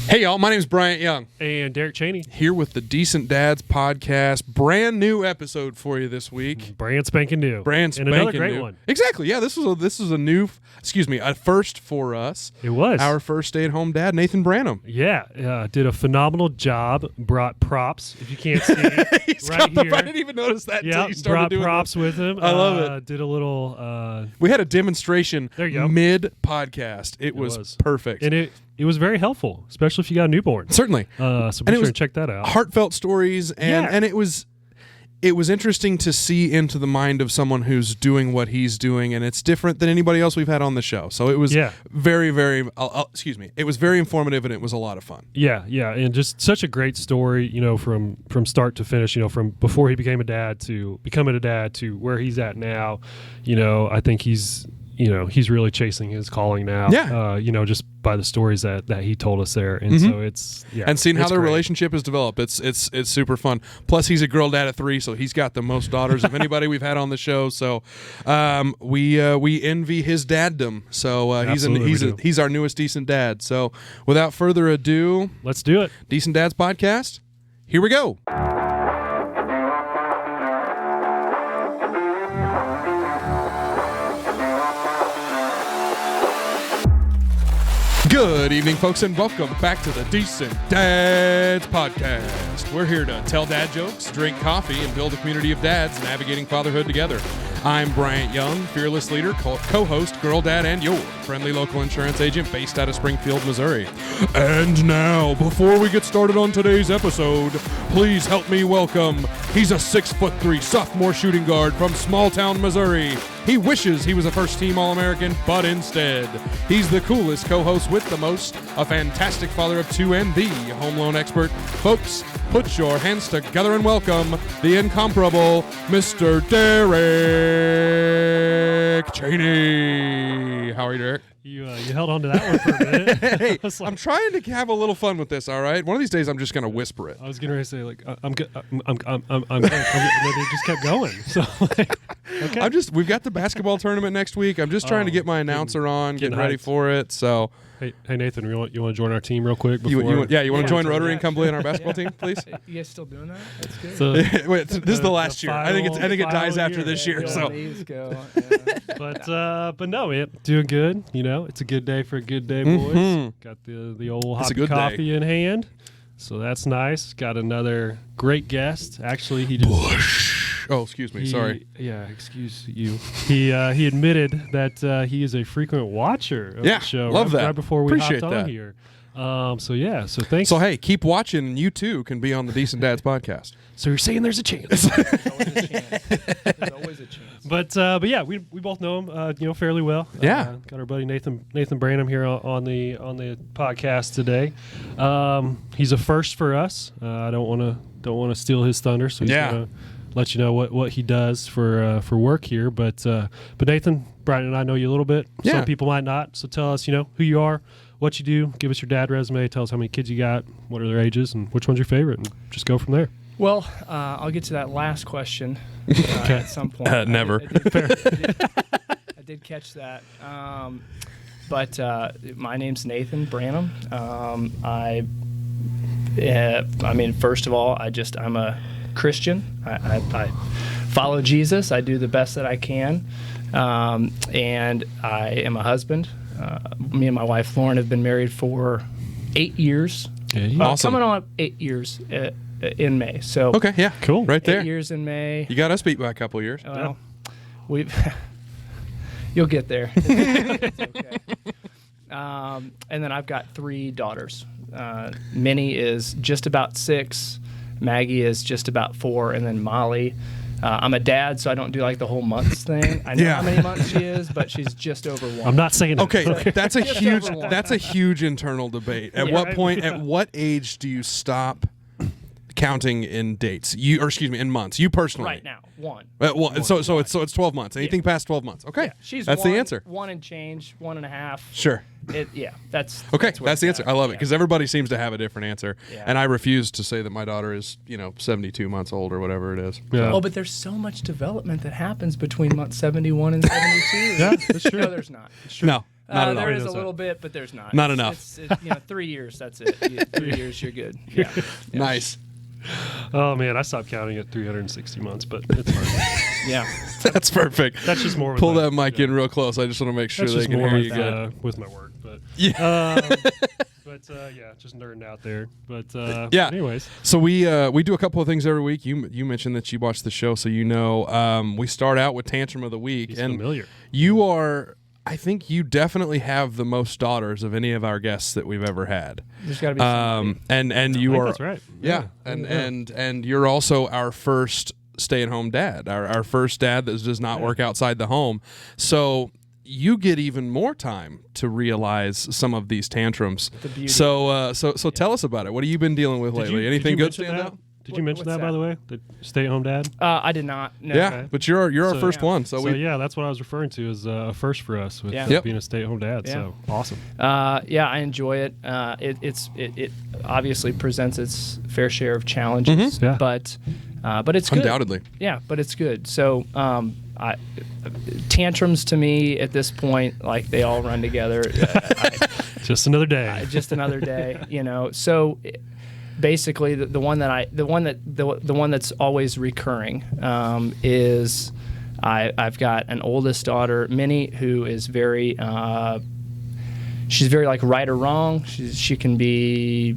Hey, y'all. My name is Bryant Young. And Derek Chaney. Here with the Decent Dads podcast. Brand new episode for you this week. Brand spanking new. Brand spanking and another great new. one. Exactly. Yeah, this is a new, a first for us. It was. Our first stay-at-home dad, Nathan Branham. Yeah, did a phenomenal job. Brought props, if you can't see it. He's right got here. I didn't even notice that until you started brought doing props that. with him. I love it. Did a little... We had a demonstration There you go. mid-podcast. It was perfect. And it was very helpful, especially if you got a newborn. Certainly. So be sure and check that out. Heartfelt stories, and it was interesting to see into the mind of someone who's doing what he's doing, and it's different than anybody else we've had on the show. So it was very, very, it was very informative, and it was a lot of fun. Yeah, and just such a great story, from start to finish, from before he became a dad to becoming a dad to where he's at now. I think he's really chasing his calling now. Yeah. Just by the stories that he told us there. And so it's and seeing how their great. relationship has developed. It's super fun. Plus he's a girl dad of 3, so he's got the most daughters of anybody we've had on the show. So we envy his daddom. So he's our newest decent dad. So without further ado, let's do it. Decent Dads podcast. Here we go. Good evening, folks, and welcome back to the Decent Dads podcast. We're here to tell dad jokes, drink coffee, and build a community of dads navigating fatherhood together. I'm Bryant Young, fearless leader, co-host, girl dad, and your friendly local insurance agent based out of Springfield, Missouri. And now, before we get started on today's episode, please help me welcome, he's a 6'3" sophomore shooting guard from small town Missouri. He wishes he was a first-team All-American, but instead, he's the coolest co-host with the most, a fantastic father of 2 and the home loan expert. Folks, put your hands together and welcome the incomparable Mr. Derek Chaney. How are you, Derek? You held on to that one for a minute. Hey, I'm trying to have a little fun with this. All right, one of these days I'm just gonna whisper it. I was gonna say I'm good. I'm good. They just kept going. So okay. We've got the basketball tournament next week. I'm just trying to get my announcer on, getting ready for it. So. Hey Nathan, you want to join our team real quick? You want to join Rotary and come play in our basketball team, please? You guys still doing that? That's good. So, this is the last year. I think it dies after this year. So, but no, man, doing good. It's a good day for a good day, boys. Got the old hot coffee in hand, so that's nice. Got another great guest. Actually, he just. Oh, excuse me. Sorry. Yeah, excuse you. He admitted that he is a frequent watcher of the show. Love that. Right before we Appreciate hopped that. on here. So thanks. So hey, keep watching. You too can be on the Decent Dads podcast. So you're saying there's a chance? There's always a chance. But yeah, we both know him, fairly well. Yeah. Got our buddy Nathan Branham here on the podcast today. He's a first for us. I don't want to steal his thunder, so he's gonna let you know what he does for work here. But Nathan, Bryant, and I know you a little bit. Yeah. Some people might not. So tell us, who you are, what you do. Give us your dad resume. Tell us how many kids you got, what are their ages, and which one's your favorite, and just go from there. Well, I'll get to that last question at some point. Never. I did catch that. But my name's Nathan Branham. First of all, I'm a Christian. I follow Jesus. I do the best that I can. And I am a husband. Me and my wife, Lauren, have been married for 8 years. Okay. Awesome. Coming on 8 years in May. So okay, yeah, cool. Right there. 8 years in May. You got us beat by a couple of years. Well, you'll get there. It's okay. And then I've got 3 daughters. Minnie is just about 6. Maggie is just about 4, and then Molly. I'm a dad, so I don't do like the whole months thing. I know how many months she is, but she's just over 1. I'm not saying that. Okay, that's a huge internal debate. At what point? At what age do you stop counting in dates? In months. You personally. Right now, 1. So it's 12 months. Anything past 12 months. Okay, yeah, she's that's the answer. 1 and change, 1.5. Sure. That's okay. That's the answer. I love it because everybody seems to have a different answer, Yeah. and I refuse to say that my daughter is 72 months old or whatever it is. Yeah. Oh, but there's so much development that happens between month 71 and 72. Yeah, that's true. No, there's not. No. Not at all. There is He a knows little bit, but there's not. Not enough. It's 3 years. That's it. 3 years, you're good. Yeah. Nice. Oh man, I stopped counting at 360 months, but it's fine. Yeah. That's perfect. That's just more. With Pull my, that mic in real close. I just want to make sure That's they just can more hear with, you good. with my work, but Yeah. yeah, just nerding out there. But Yeah. anyways, So we do a couple of things every week. You mentioned that you watch the show, so you know. We start out with Tantrum of the Week, he's and familiar. you are. I think you definitely have the most daughters of any of our guests that we've ever had. There's got to be somebody. And you are. That's right. Yeah, and you're also our first stay-at-home dad, our first dad that does not work outside the home. So you get even more time to realize some of these tantrums. The beauty. So tell us about it. What have you been dealing with lately? Anything good stand out? Did you mention What's that, by that? the way? The stay-at-home dad? I did not. No. Yeah, Okay. but you're our So- first one. So, So yeah, that's what I was referring to as a first for us with Yeah. Yep. being a stay-at-home dad. Yeah. So awesome. Yeah, I enjoy it. It obviously presents its fair share of challenges, Yeah. but it's good. undoubtedly. Yeah, but it's good. So tantrums to me at this point, like they all run together. Just another day. Just another day, So basically, the one that's always recurring is I've got an oldest daughter, Minnie, who is very she's very like right or wrong. She can be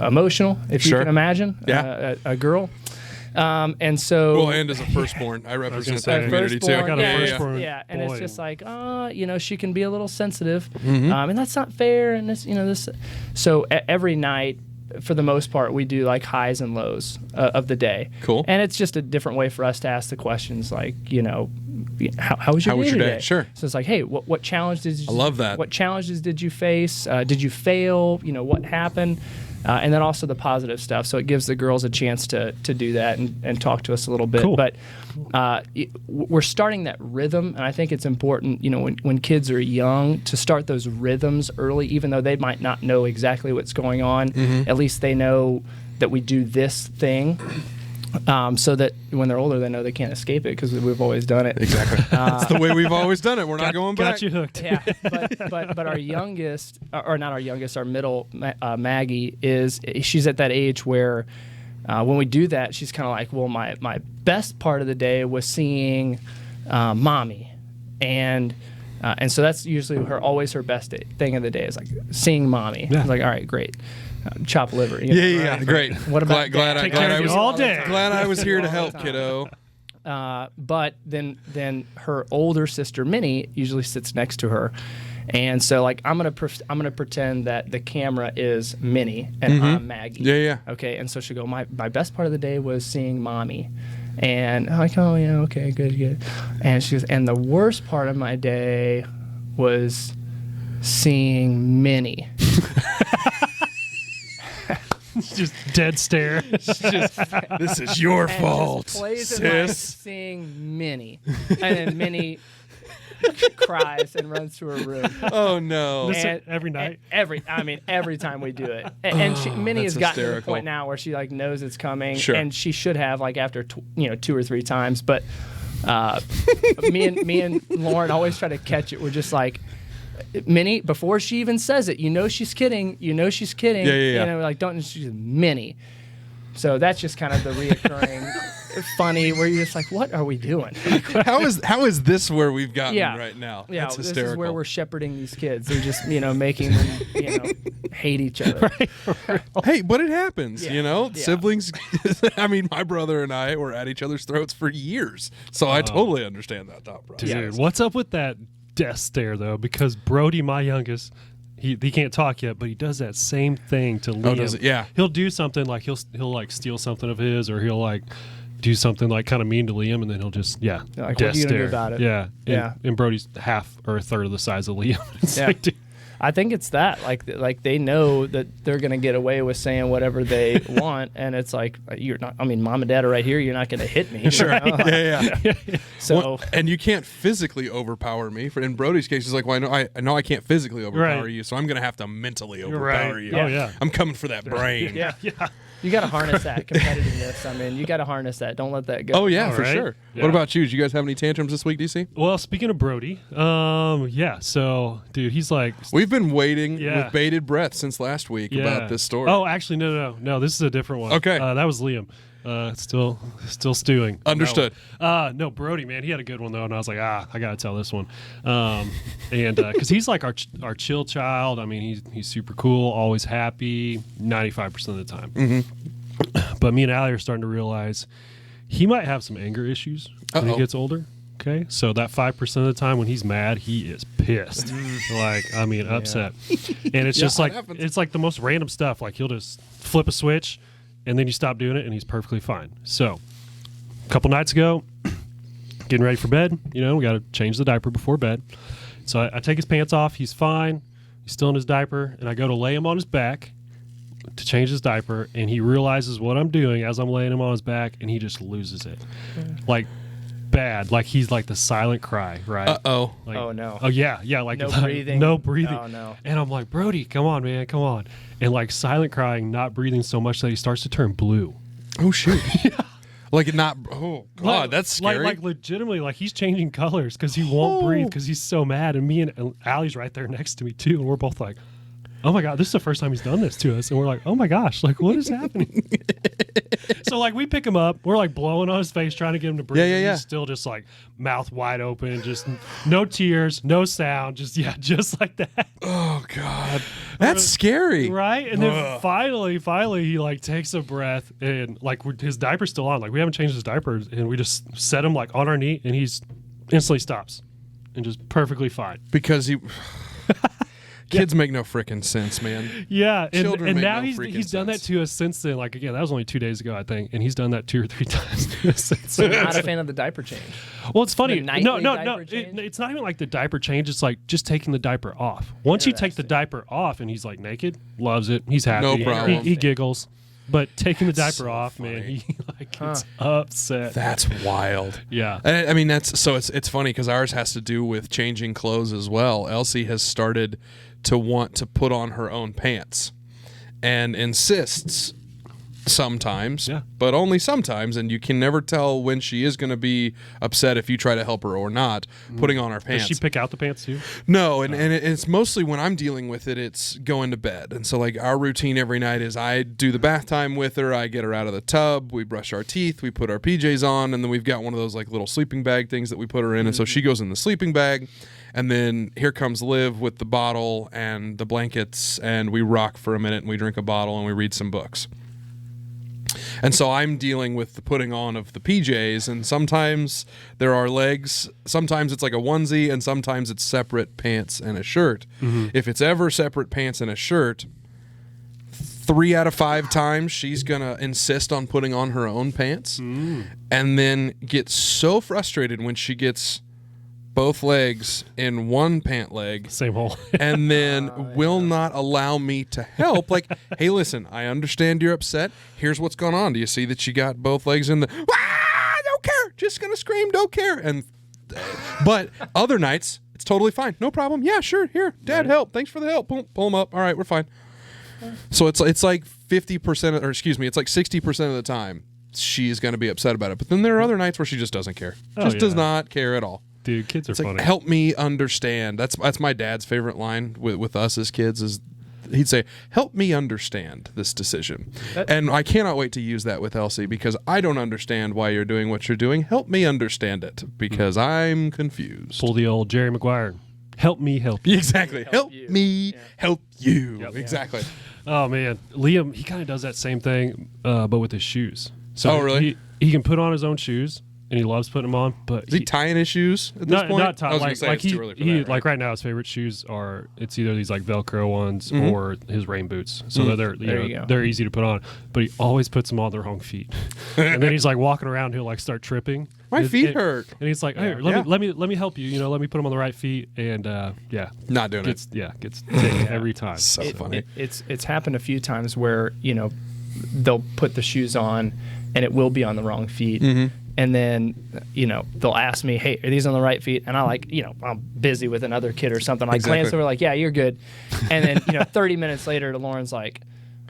emotional, if you Sure. can imagine. Yeah. A girl. And so. Well, and as a firstborn, I represent say, that community too. I got a yeah, firstborn yeah, and boy. it's just like, she can be a little sensitive, and that's not fair. And this. So every night, for the most part, we do like highs and lows of the day. Cool. And it's just a different way for us to ask the questions, like, how was your How was day your day? today? Sure. So it's like, hey, what challenge did you? I love that. What challenges did you face? Did you fail? What happened? And then also the positive stuff. So it gives the girls a chance to do that and talk to us a little bit. Cool. But we're starting that rhythm, and I think it's important, when kids are young, to start those rhythms early, even though they might not know exactly what's going on. At least they know that we do this thing. So that when they're older, they know they can't escape it because we've always done it. Exactly. That's the way we've always done it. We're not going back. Got you hooked. Yeah, but our youngest, or not our youngest, our middle, Maggie, she's at that age where when we do that, she's kind of like, well, my best part of the day was seeing mommy, and so that's usually always her best thing of the day is like seeing mommy. Yeah. It's like, all right, great. Chop liver. Yeah, right? great. What about glad Take I care of was you all day. glad I was here to All the help, time. kiddo. But then her older sister Minnie usually sits next to her, and so like I'm gonna pretend that the camera is Minnie and I'm Maggie. Yeah. Okay, and so she'll go. My best part of the day was seeing mommy, and I'm like, oh yeah, okay, good. And she goes, and the worst part of my day was seeing Minnie. Just dead stare. This is your And fault, just plays in my sis. seeing Minnie, and then Minnie cries and runs to her room. Oh no. This- And- every night? every time we do it. And Minnie has That's gotten to the hysterical. point now where she like knows it's coming, Sure. and she should have like after 2 or 3 times. But me and Lauren always try to catch it. We're just like, Minnie, before she even says it, she's kidding. Yeah. Like don't. She's Minnie. So that's just kind of the reoccurring funny where you're just like, what are we doing? How is this where we've gotten Yeah. right now? Yeah, That's this hysterical. is where we're shepherding these kids. They're just, making them, hate each other. Hey, but it happens, Yeah. Yeah. Siblings. I mean, my brother and I were at each other's throats for years, so I totally understand that thought process. Dude, what's up with that death stare though? Because Brody, my youngest, he can't talk yet, but he does that same thing to Liam. Oh, does it? Yeah. He'll do something like he'll like steal something of his, or he'll like do something like kind of mean to Liam, and then he'll just Like, what are death you gonna do stare. about it? Yeah, Yeah. And Brody's half or a third of the size of Liam. It's Yeah. like, dude, I think it's that. Like they know that they're going to get away with saying whatever they want. And it's like, you're not, mom and dad are right here. You're not going to hit me. Sure. Yeah. So, Well, and you can't physically overpower me. In Brody's case, he's like, well, I know I can't physically overpower Right. you, so I'm going to have to mentally You're overpower right. you. Oh, yeah. I'm coming for that brain. yeah. You got to harness that competitiveness. I mean, you got to harness that. Don't let that go. Oh, yeah, All for right. sure. Yeah. What about you? Did you guys have any tantrums this week, DC? Well, speaking of Brody, yeah. So, dude, he's like, We've been waiting Yeah. with bated breath since last week about this story. Oh, actually, no. This is a different one. Okay. That was Liam. Still stewing. Understood. No, Brody, man, he had a good one though, and I was like, I gotta tell this one, and because he's like our chill child. I mean, he's super cool, always happy, 95% of the time. Mm-hmm. But me and Allie are starting to realize he might have some anger issues when he gets older. Okay, so that 5% of the time when he's mad, he is pissed, upset, and it's just like happens. it's like the most random stuff. Like he'll just flip a switch, and then you stop doing it, and he's perfectly fine. So, a couple nights ago, getting ready for bed, we got to change the diaper before bed. So I take his pants off. He's fine. He's still in his diaper, and I go to lay him on his back to change his diaper, and he realizes what I'm doing as I'm laying him on his back, and he just loses it, like bad. Like he's like the silent cry, right? Uh-oh. Like, Oh, no. Oh yeah, like No breathing. no breathing. Oh, no. And I'm like, Brody, come on, man, come on. And like silent crying, not breathing so much that he starts to turn blue. Oh, shoot. Like not. Oh, God, Like- that's scary. Like legitimately, like he's changing colors because he won't breathe because he's so mad. And me and Allie's right there next to me too, and we're both like, oh my God, this is the first time he's done this to us. And we're like, oh my gosh, like what is happening? So like we pick him up, we're like blowing on his face, trying to get him to breathe. Yeah. He's still just like mouth wide open, just no tears, no sound, just like that. Oh, God. That's scary. Right? And then finally he like takes a breath and like his diaper's still on. Like we haven't changed his diapers and we just set him like on our knee and he's instantly stops and just perfectly fine. Because he. Kids make no freaking sense, man. Yeah, Children and make now no he's freaking done that sense. to us since then. Like again, that was only 2 days ago, I think, and he's done that 2 or 3 times to us since. I'm not a fan of the diaper change. Well, it's funny. The nightly No, diaper change? it's not even like the diaper change. It's like just taking the diaper off. Once you take the diaper off, and he's like naked, loves it. He's happy. No problem. He giggles. But taking the diaper so off, man, funny. he like gets upset. That's wild. Yeah. And I mean, it's funny because ours has to do with changing clothes as well. Elsie has started to want to put on her own pants and insists sometimes, but only sometimes, and you can never tell when she is going to be upset if you try to help her or not, putting on her pants. Does she pick out the pants too? No, and it's mostly when I'm dealing with it, it's going to bed. And so like our routine every night is I do the bath time with her, I get her out of the tub, we brush our teeth, we put our PJs on, and then we've got one of those like little sleeping bag things that we put her in. And so she goes in the sleeping bag, and then here comes Liv with the bottle and the blankets, and we rock for a minute and we drink a bottle and we read some books. And so I'm dealing with the putting on of the PJs, and sometimes there are legs, sometimes it's like a onesie, and sometimes it's separate pants and a shirt. Mm-hmm. If it's ever separate pants and a shirt, 3 out of 5 times she's going to insist on putting on her own pants and then get so frustrated when she gets both legs in one pant leg. Same hole. And then will not allow me to help. Like, hey, listen, I understand you're upset. Here's what's going on. Do you see that you got both legs in the... Don't care. Just going to scream, don't care. And but other nights, it's totally fine. No problem. Yeah, sure. Here, Dad, help. Thanks for the help. Pull them up. All right, we're fine. So it's like 50%, or excuse me, it's like 60% of the time she's going to be upset about it. But then there are other nights where she just doesn't care. Does not care at all. Dude, kids are It's funny. like, help me understand. That's my dad's favorite line with us as kids is he'd say, help me understand this decision. And I cannot wait to use that with Elsie because I don't understand why you're doing what you're doing. Help me understand it because I'm confused. Pull the old Jerry Maguire. Help me help you. Exactly. Help me help you. Yep. Exactly. Oh, man. Liam, he kind of does that same thing, but with his shoes. So Oh, really? He can put on his own shoes, and he loves putting them on. But Is he tying his shoes at this point? Not tie. I was Like, going to say like it's too early for that, right? like right now, his favorite shoes are it's either these like Velcro ones or his rain boots. So they're There you go. they're easy to put on. But he always puts them on the wrong feet, and then he's like walking around. He'll like start tripping. My feet and, hurt. And he's like, hey, let me help you. Let me put them on the right feet. And Not doing it. gets taken every time. So funny. It's happened a few times where they'll put the shoes on and it will be on the wrong feet. And then, they'll ask me, hey, are these on the right feet? And I'm busy with another kid or something. I glance over like, yeah, you're good. And then, 30 minutes later, Lauren's like,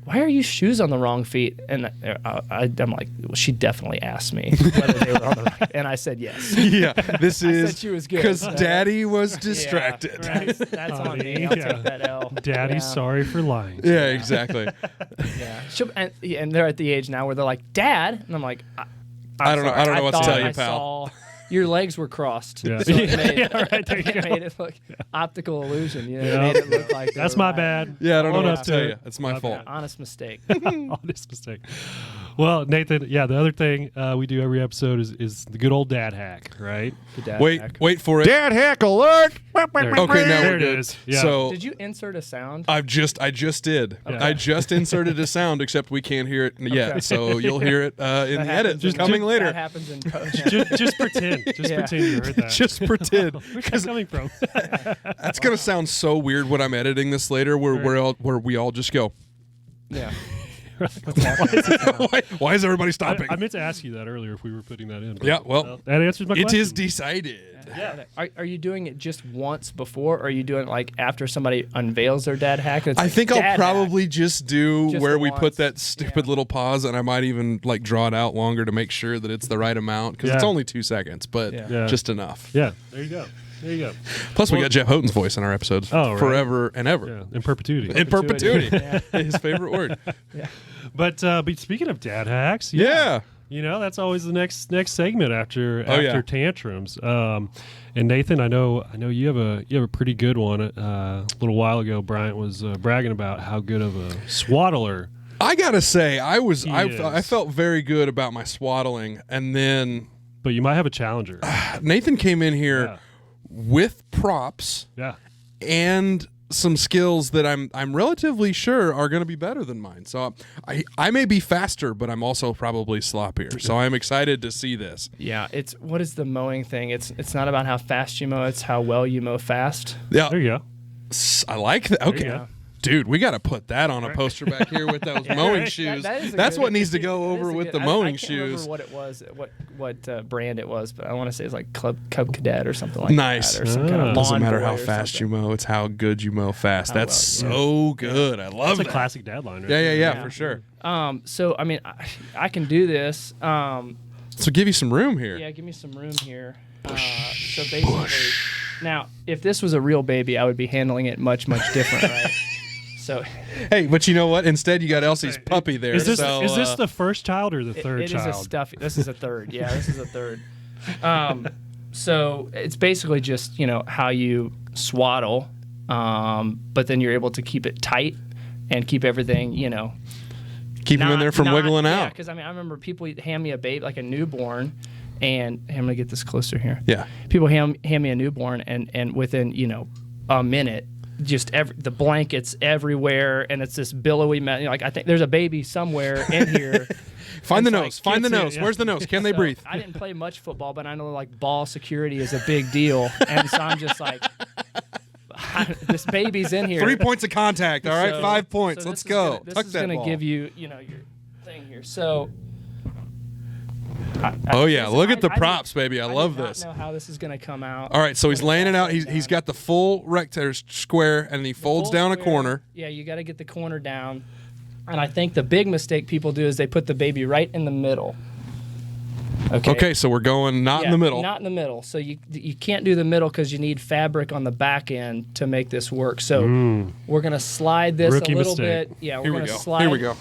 why are your shoes on the wrong feet? And I'm like, well, she definitely asked me whether they were on the right. And I said yes. Yeah, this I is said she was good. because Daddy was distracted. Yeah, right. That's on me. I'll take that L. Daddy's sorry for lying. Yeah, exactly. Yeah. And they're at the age now where they're like, Dad, and I'm like, I don't know what to tell you, I pal. saw your legs were crossed. Yeah. So it made, Right, there you go. it made it look optical illusion. You know, it made it look like they That's were my lying. bad. Yeah, I don't know Own what up to tell to you. it. It's my fault. Honest mistake. Honest mistake. Well, Nathan, the other thing we do every episode is the good old dad hack, right? The dad Wait, hack. wait for it. Dad hack alert! There, Okay, now there we're it good. is. Yeah. So Did you insert a sound? I just did. Okay. I just inserted a sound, except we can't hear it yet. Okay. So you'll hear it in the edit. Just Coming later. That happens in post. just pretend. Just Yeah. pretend you heard that. Just pretend. Where's that coming from? That's gonna sound so weird when I'm editing this later, where we all just go. Yeah. Why is everybody stopping? I meant to ask you that earlier if we were putting that in. but, Yeah, well, that answers my it question. is decided. Yeah. Are you doing it just once before, or are you doing it like after somebody unveils their dad hack? It's I like, think I'll dad probably hack. just do Just where the we put once. that stupid Yeah. little pause, and I might even like draw it out longer to make sure that it's the right amount because it's Yeah. only 2 seconds, but Yeah. just enough. Yeah, there you go. There you go. Plus, we got Jeff Houghton's voice in our episodes Oh, right. forever and ever. Yeah, in perpetuity. In perpetuity. Yeah. His favorite word. But speaking of dad hacks, Yeah. you know that's always the next segment after yeah. tantrums. And Nathan, I know you have a pretty good one. A little while ago, Bryant was bragging about how good of a swaddler. I gotta say, I is. felt very good about my swaddling, and then But you might have a challenger. Nathan came in here Yeah. with props Yeah. and some skills that I'm relatively sure are going to be better than mine. So I may be faster, but I'm also probably sloppier. So I'm excited to see this. Yeah, what is the mowing thing? It's not about how fast you mow; it's how well you mow fast. Yeah, There you go. I like that. Okay. go. Dude, we got to put that on a poster back here with those mowing shoes. That is a That's good- what needs to go that is over a with good- the I mowing can't remember shoes. what it was, what brand it was, but I want to say it's like Cub Cadet or something like Nice. that, or some kind of Doesn't lawn matter boy how or fast something. you mow; it's how good you mow fast. How That's well, so good. I love That's a that. classic dad line. Right Yeah, there. for sure. So I mean, I can do this. So give you some room here. Yeah, give me some room here. So basically, now if this was a real baby, I would be handling it much different, right? So Hey, but you know what? Instead, you got Elsie's puppy there. Is this so, is this the first child or the third it is child? a stuffy. This is a third. Yeah, this is a third. So it's basically just how you swaddle, but then you're able to keep it tight and keep everything keep him in there from wiggling Yeah, out? because I remember people hand me a baby like a newborn, and I'm gonna get this closer here. Yeah. People hand me a newborn, and within a minute, just the blankets everywhere, and it's this billowy mess. Like I think there's a baby somewhere in here. Find the It's like, nose. Find the kids, nose. yeah. Where's the nose? Can they So, breathe? I didn't play much football, but I know like ball security is a big deal, and so I'm just like, this baby's in here. 3 points of contact. All right, So- 5 points. so Let's this is go. gonna- This Tuck is that gonna ball. give you your thing here. So. Oh yeah, look at the I props, baby. I love do not this. know how this is gonna come out. All right, so he's laying it out. He's got the full rectangle square, and he folds Full down a square. corner. Yeah, you got to get the corner down. And I think the big mistake people do is they put the baby right in the middle. Okay, so we're going not in the middle. Not in the middle. So you can't do the middle because you need fabric on the back end to make this work. So we're gonna slide this Rookie a little mistake. bit. Yeah, we're Here we gonna go. slide. Here we go.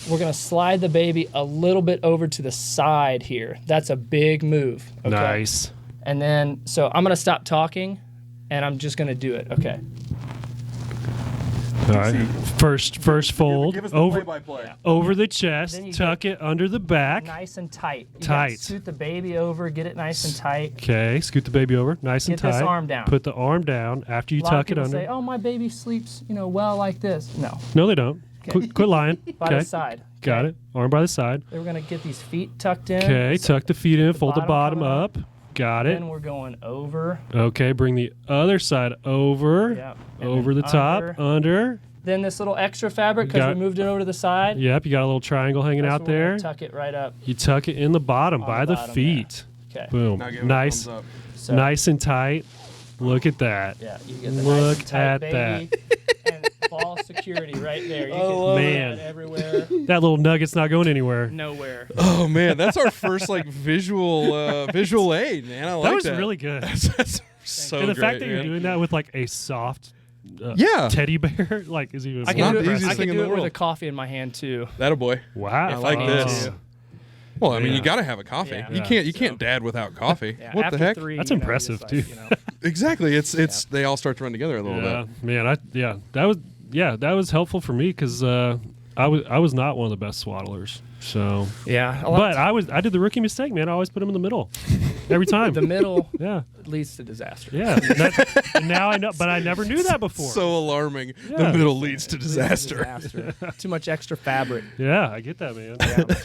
We're gonna slide the baby a little bit over to the side here. That's a big move. Okay? Nice. And then, so I'm gonna stop talking, and I'm just gonna do it. Okay. All right. First fold over play-by-play. over the Then chest. you Tuck it under the back. Nice and tight. You Tight. gotta Suit the baby over. Get it nice and tight. Okay. Scoot the baby over. Nice and Get this tight. arm down. Put the arm down after you A lot of tuck it people under. say, "Oh, my baby sleeps, well like this." No, No, they don't. Okay. Quit lying. by Okay. the side. Got it. Arm by the side. Then we're gonna get these feet tucked in. Okay. Tuck the feet in. Fold the bottom bottom up. Got it. Then we're going over. Okay. Bring the other side over. Yeah. and Over the then top. Under. Then this little extra fabric because Got- we moved it over to the side. Yep. You got a little triangle hanging That's out where we're there. gonna Tuck it right up. You tuck it in the bottom On by the the bottom feet. Okay. Boom. Now give him a Nice. thumbs up. So, Nice and tight. Look at that. Yeah. You get the Look nice and tight at baby. And ball security right there. You love can it. see that everywhere. That little nugget's not going anywhere. Nowhere. Oh man, that's our first like visual aid, man. I like that. That was really good. That's so And the great, fact that you're man. doing that with like a soft yeah. teddy bear, like, is even I more not can do the it, easiest I thing can in do the it with world. a coffee in my hand too. That a boy. Wow. I like need this. to. Well, I mean, Yeah. you got to have a coffee. Yeah. You Yeah. can't dad without coffee. Yeah, What after the heck? 3, That's you know, impressive, just too. like, you know. Exactly. It's they all start to run together a little Yeah, bit. man. That was helpful for me because I was not one of the best swaddlers. So, Yeah, but I did the rookie mistake, man. I always put him in the middle every time. the middle yeah, leads to disaster. yeah. And now I know, but I never knew that before. So alarming. Yeah. The middle leads to Leads to disaster. Too much extra fabric. Yeah, I get that, man.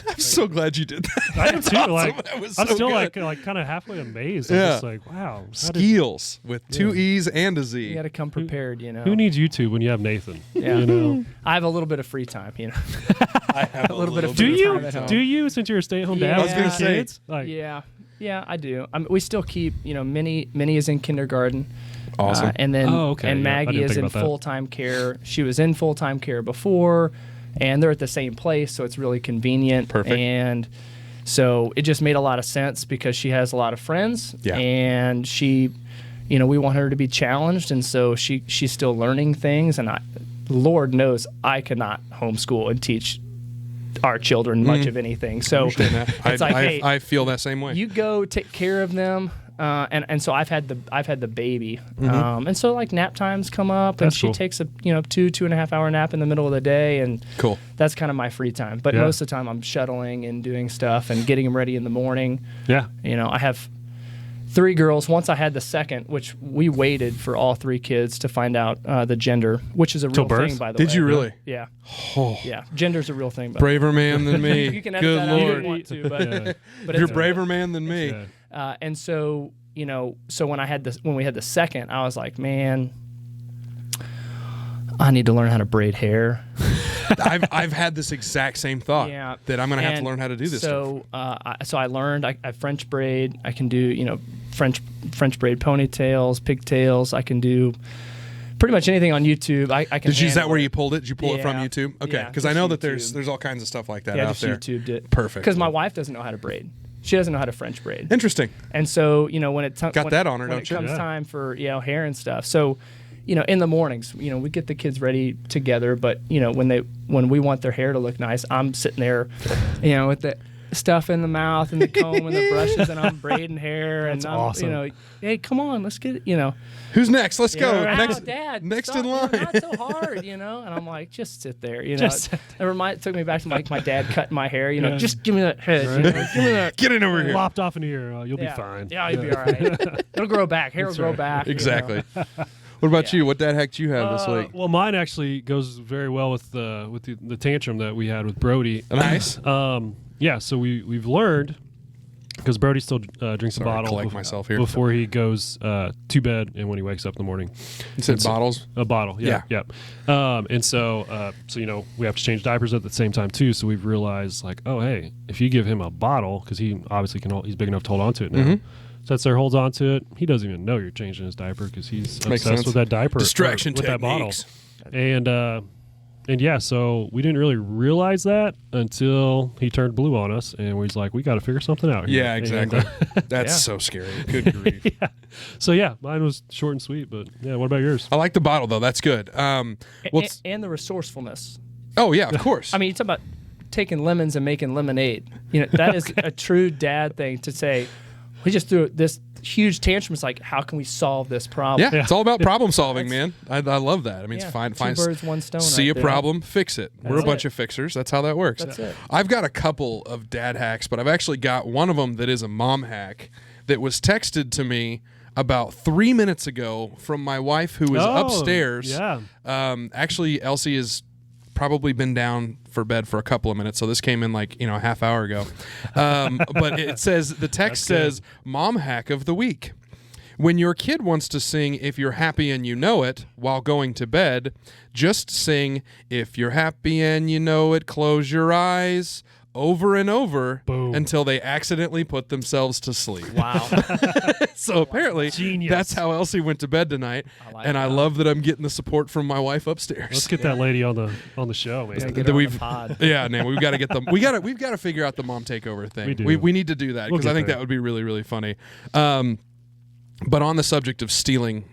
I'm so glad you did that. I am too. Awesome. Like, That was I'm so still good. like kind of halfway amazed. Yeah. I'm just like, wow. how did- Skills with 2 E's and a Z. You got to come prepared, you know. Who needs YouTube when you have Nathan? Yeah. You know. I have a little bit of free time, you know. I have a little bit of Do free you? time at home. Do you? Since you're a stay-at-home dad, Yeah. with I was gonna three say, kids? Like, Yeah, I do. We still keep, you know, Minnie is in kindergarten. Awesome. And then Oh, okay. and Yeah, I Maggie didn't is think in about that. full-time care. She was in full-time care before, and they're at the same place, so it's really convenient. Perfect. And so it just made a lot of sense because she has a lot of friends. Yeah. And she, you know, we want her to be challenged, and so she's still learning things. And Lord knows I cannot homeschool and teach our children much of anything. So it's like, hey, I feel that same way. you go take care of them. And so I've had the baby, and so like nap times come up, and That's she cool. takes a 2.5 hour nap in the middle of the day, and Cool. that's kind of my free time. But Yeah. most of the time I'm shuttling and doing stuff and getting them ready in the morning. yeah. You know, I have 3 girls. Once I had the second, which we waited for all 3 kids to find out the gender, which is a Till real birth? thing, by the way. Did you really? Yeah, Oh, yeah. Gender's a real thing. By braver man than me. you can edit Good that out if Lord. you want to, but, Yeah. but You're it's- braver man than me. Yeah. And so, you know, so when we had the second, I was like, man, I need to learn how to braid hair. I've had this exact same thought Yeah. that I'm going to have to And learn how to do this stuff. So I learned I French braid. I can do, you know, French braid ponytails, pigtails. I can do pretty much anything on YouTube. I can. Is that handle where it. you pulled it? Did you pull it from Yeah. YouTube? Okay, Yeah, because I just know that YouTube. there's all kinds of stuff like that Yeah, out just there. YouTubed it. Perfect. Because my wife doesn't know how to braid. She doesn't know how to French braid. Interesting. And so, you know, when it Got that on her, when don't it you? comes Yeah. time for, you know, hair and stuff. So, you know, in the mornings, you know, we get the kids ready together, but you know, when we want their hair to look nice, I'm sitting there, you know, with the stuff in the mouth and the comb and the brushes, and I'm braiding hair. That's and I'm, awesome. you know, hey, come on, let's get it, you know. Who's next? Let's go. Wow, Next, Dad, next stop, in line. Not so hard, you know. And I'm like, just sit there, you know. Just sit It took me back to like my dad cutting my hair, you know. Yeah. Just give me that head, you know, give me that. Get in over here. Lopped off in here. You'll Yeah. be fine. Yeah, you'll be all right. It'll grow back. Hair will grow back. you know. Exactly. What about Yeah. you? What dad heck do you have this week? Well, mine actually goes very well with the tantrum that we had with Brody. Nice. Yeah, so we've learned, because Brody still drinks Sorry, a bottle collect myself here. before he goes to bed and when he wakes up in the morning. You said And so- bottles. A bottle, yeah. And so you know, we have to change diapers at the same time too. So we've realized, like, oh hey, if you give him a bottle, because he obviously he's big enough to hold on to it now. Sits there, holds on to it. He doesn't even know you're changing his diaper because he's Makes obsessed sense. with that diaper, Distraction with that bottle. techniques. And yeah, so we didn't really realize that until he turned blue on us, and we was like, we got to figure something out here. Yeah, And, exactly. That's Yeah. so scary. Good grief. so yeah, mine was short and sweet, but yeah, what about yours? I like the bottle though. That's good. Well, And the resourcefulness. oh yeah, of course. I mean, you talk about taking lemons and making lemonade. You know, that is a true dad thing to say. We just threw this huge tantrum. It's like, how can we solve this problem? yeah, it's all about problem solving, man. I love that. I mean, Yeah, it's fine. two birds, one stone. See right a there. problem, fix it. We're a That's bunch it. of fixers. That's how that works. That's it. I've got a couple of dad hacks, but I've actually got one of them that is a mom hack that was texted to me about 3 minutes ago from my wife, who is upstairs. Yeah. Actually, Elsie has probably been down for bed for a couple of minutes, so this came in like a half hour ago. But it says, the text says, "Mom hack of the week." When your kid wants to sing "If You're Happy and You Know It" while going to bed, just sing "If You're Happy and You Know It, Close Your Eyes." over and over Boom. until they accidentally put themselves to sleep. Wow. So apparently Genius. that's how Elsie went to bed tonight. I love that I'm getting the support from my wife upstairs. Let's get that lady on the show, man. Get her on the pod. Yeah, man, we've got to get them. We've got to figure out the mom takeover thing. We do. We need to do that because I think that would be really, really funny. But on the subject of stealing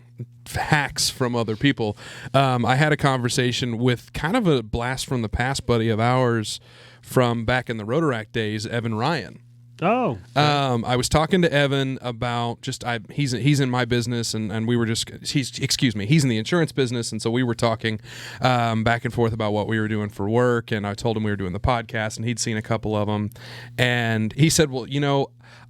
hacks from other people, I had a conversation with kind of a blast from the past buddy of ours from back in the Rotaract days, Evan Ryan. Oh. I was talking to Evan about he's in my business and we were he's in the insurance business, and so we were talking back and forth about what we were doing for work, and I told him we were doing the podcast and he'd seen a couple of them, and he said, well,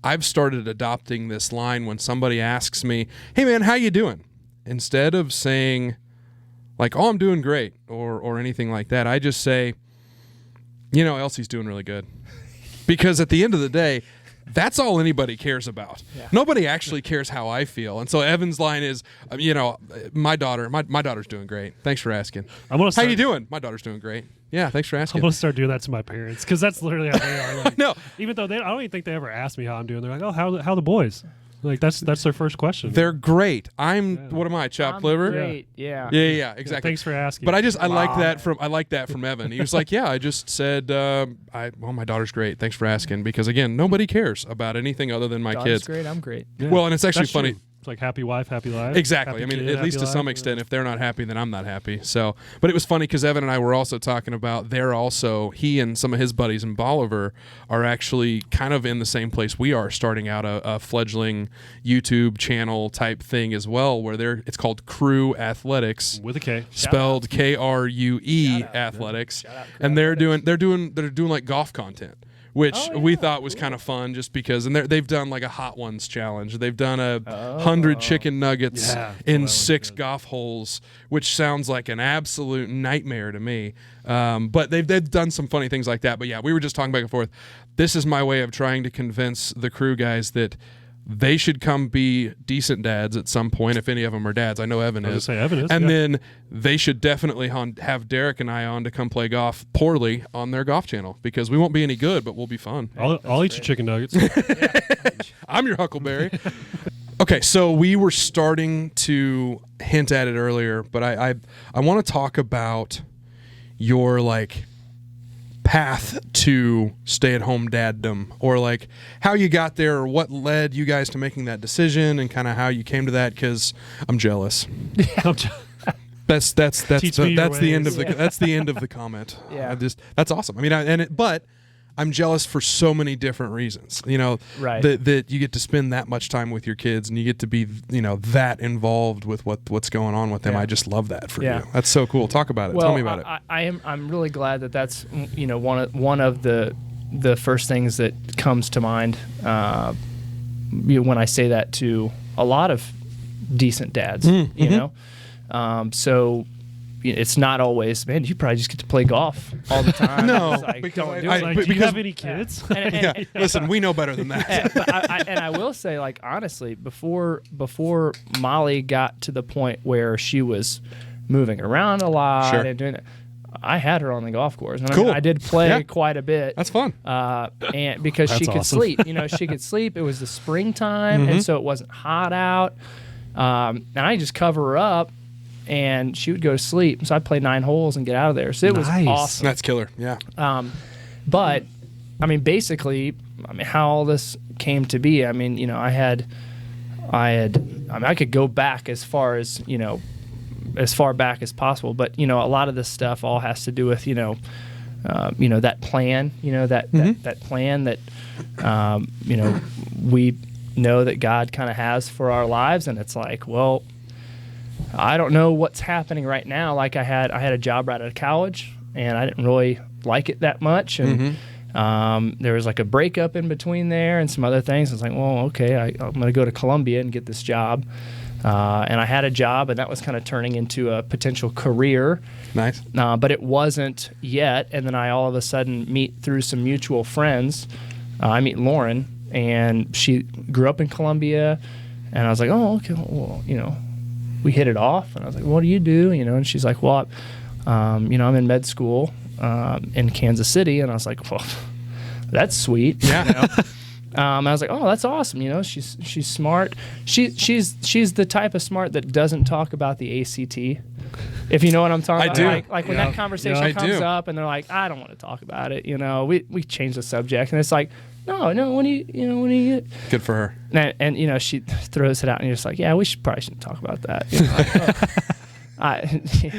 I've started adopting this line when somebody asks me, hey man, how you doing? Instead of saying like, oh, I'm doing great or anything like that, I just say, Elsie's doing really good. Because at the end of the day, that's all anybody cares about. Yeah. Nobody actually cares how I feel. And so Evan's line is, my daughter's doing great. Thanks for asking. How you doing? My daughter's doing great. Yeah, thanks for asking. I'm going to start doing that to my parents because that's literally how they are. Like, no. Even though I don't even think they ever ask me how I'm doing. They're like, oh, how the boys? Like that's their first question. They're great. What am I? Chopped liver? Great. Yeah. Yeah. Exactly. Yeah, thanks for asking. But I like that from Evan. He was like, yeah, I just said, my daughter's great. Thanks for asking. Because again, nobody cares about anything other than my daughter's kids. Great. I'm great. Yeah. Well, and it's actually funny. True. It's like happy wife, happy life. Exactly. Happy kid, at least to some extent, if they're not happy, then I'm not happy. So, but it was funny because Evan and I were also talking about he and some of his buddies in Bolivar are actually kind of in the same place we are, starting out a fledgling YouTube channel type thing as well, where it's called Crew Athletics with a K, spelled KRUE Athletics, and they're doing like golf content, which we thought was kind of fun just because, and they've done like a Hot Ones challenge. They've done 100 chicken nuggets in 6 golf holes, which sounds like an absolute nightmare to me. But they've done some funny things like that. But yeah, we were just talking back and forth. This is my way of trying to convince the Crew guys that they should come be decent dads at some point, if any of them are dads. I know Evan is. And then they should definitely have Derek and I on to come play golf poorly on their golf channel, because we won't be any good, but we'll be fun. I'll eat your chicken nuggets. I'm your Huckleberry. Okay, so we were starting to hint at it earlier, but I want to talk about your path to stay-at-home daddom, or like how you got there, or what led you guys to making that decision, and kind of how you came to that, because I'm jealous. That's the end of the comment. Yeah, that's awesome. I mean, but I'm jealous for so many different reasons. Right. That you get to spend that much time with your kids, and you get to be that involved with what's going on with them. I just love that for you. That's so cool. Talk about it. Well, Tell me about it. I'm really glad that's one of the first things that comes to mind when I say that to a lot of decent dads. So it's not always, man, you probably just get to play golf all the time. No, do you have any kids? Listen, we know better than that. And I will say, honestly, before Molly got to the point where she was moving around a lot and doing it, I had her on the golf course, and I did play quite a bit. That's fun. And because she could sleep, she could sleep. It was the springtime, and so it wasn't hot out, and I just cover her up, and she would go to sleep. So I'd play 9 holes and get out of there. So it was awesome. That's killer. Yeah. But basically, how all this came to be, I could go back as far as, as far back as possible. But, a lot of this stuff all has to do with, that plan, that plan that, we know that God kind of has for our lives. And it's like, well, I don't know what's happening right now. Like I had a job right out of college, and I didn't really like it that much. And there was like a breakup in between there and some other things. I was like, well, okay, I'm going to go to Columbia and get this job. And I had a job, and that was kind of turning into a potential career. Nice. But it wasn't yet. And then I all of a sudden meet through some mutual friends. I meet Lauren, and she grew up in Columbia. And I was like, oh, okay, well, we hit it off, and I was like, what do you do? And she's like, well, I'm in med school in Kansas City. And I was like, well, that's sweet. Yeah. You know? I was like, oh, that's awesome. You know, she's smart. She's the type of smart that doesn't talk about the ACT. If you know what I'm talking about. I do. Like when that conversation comes up and they're like, I don't want to talk about it. You know, we change the subject and it's like, no, when do you Good for her. and you know, she throws it out and you're just like, yeah, probably shouldn't talk about that. You know,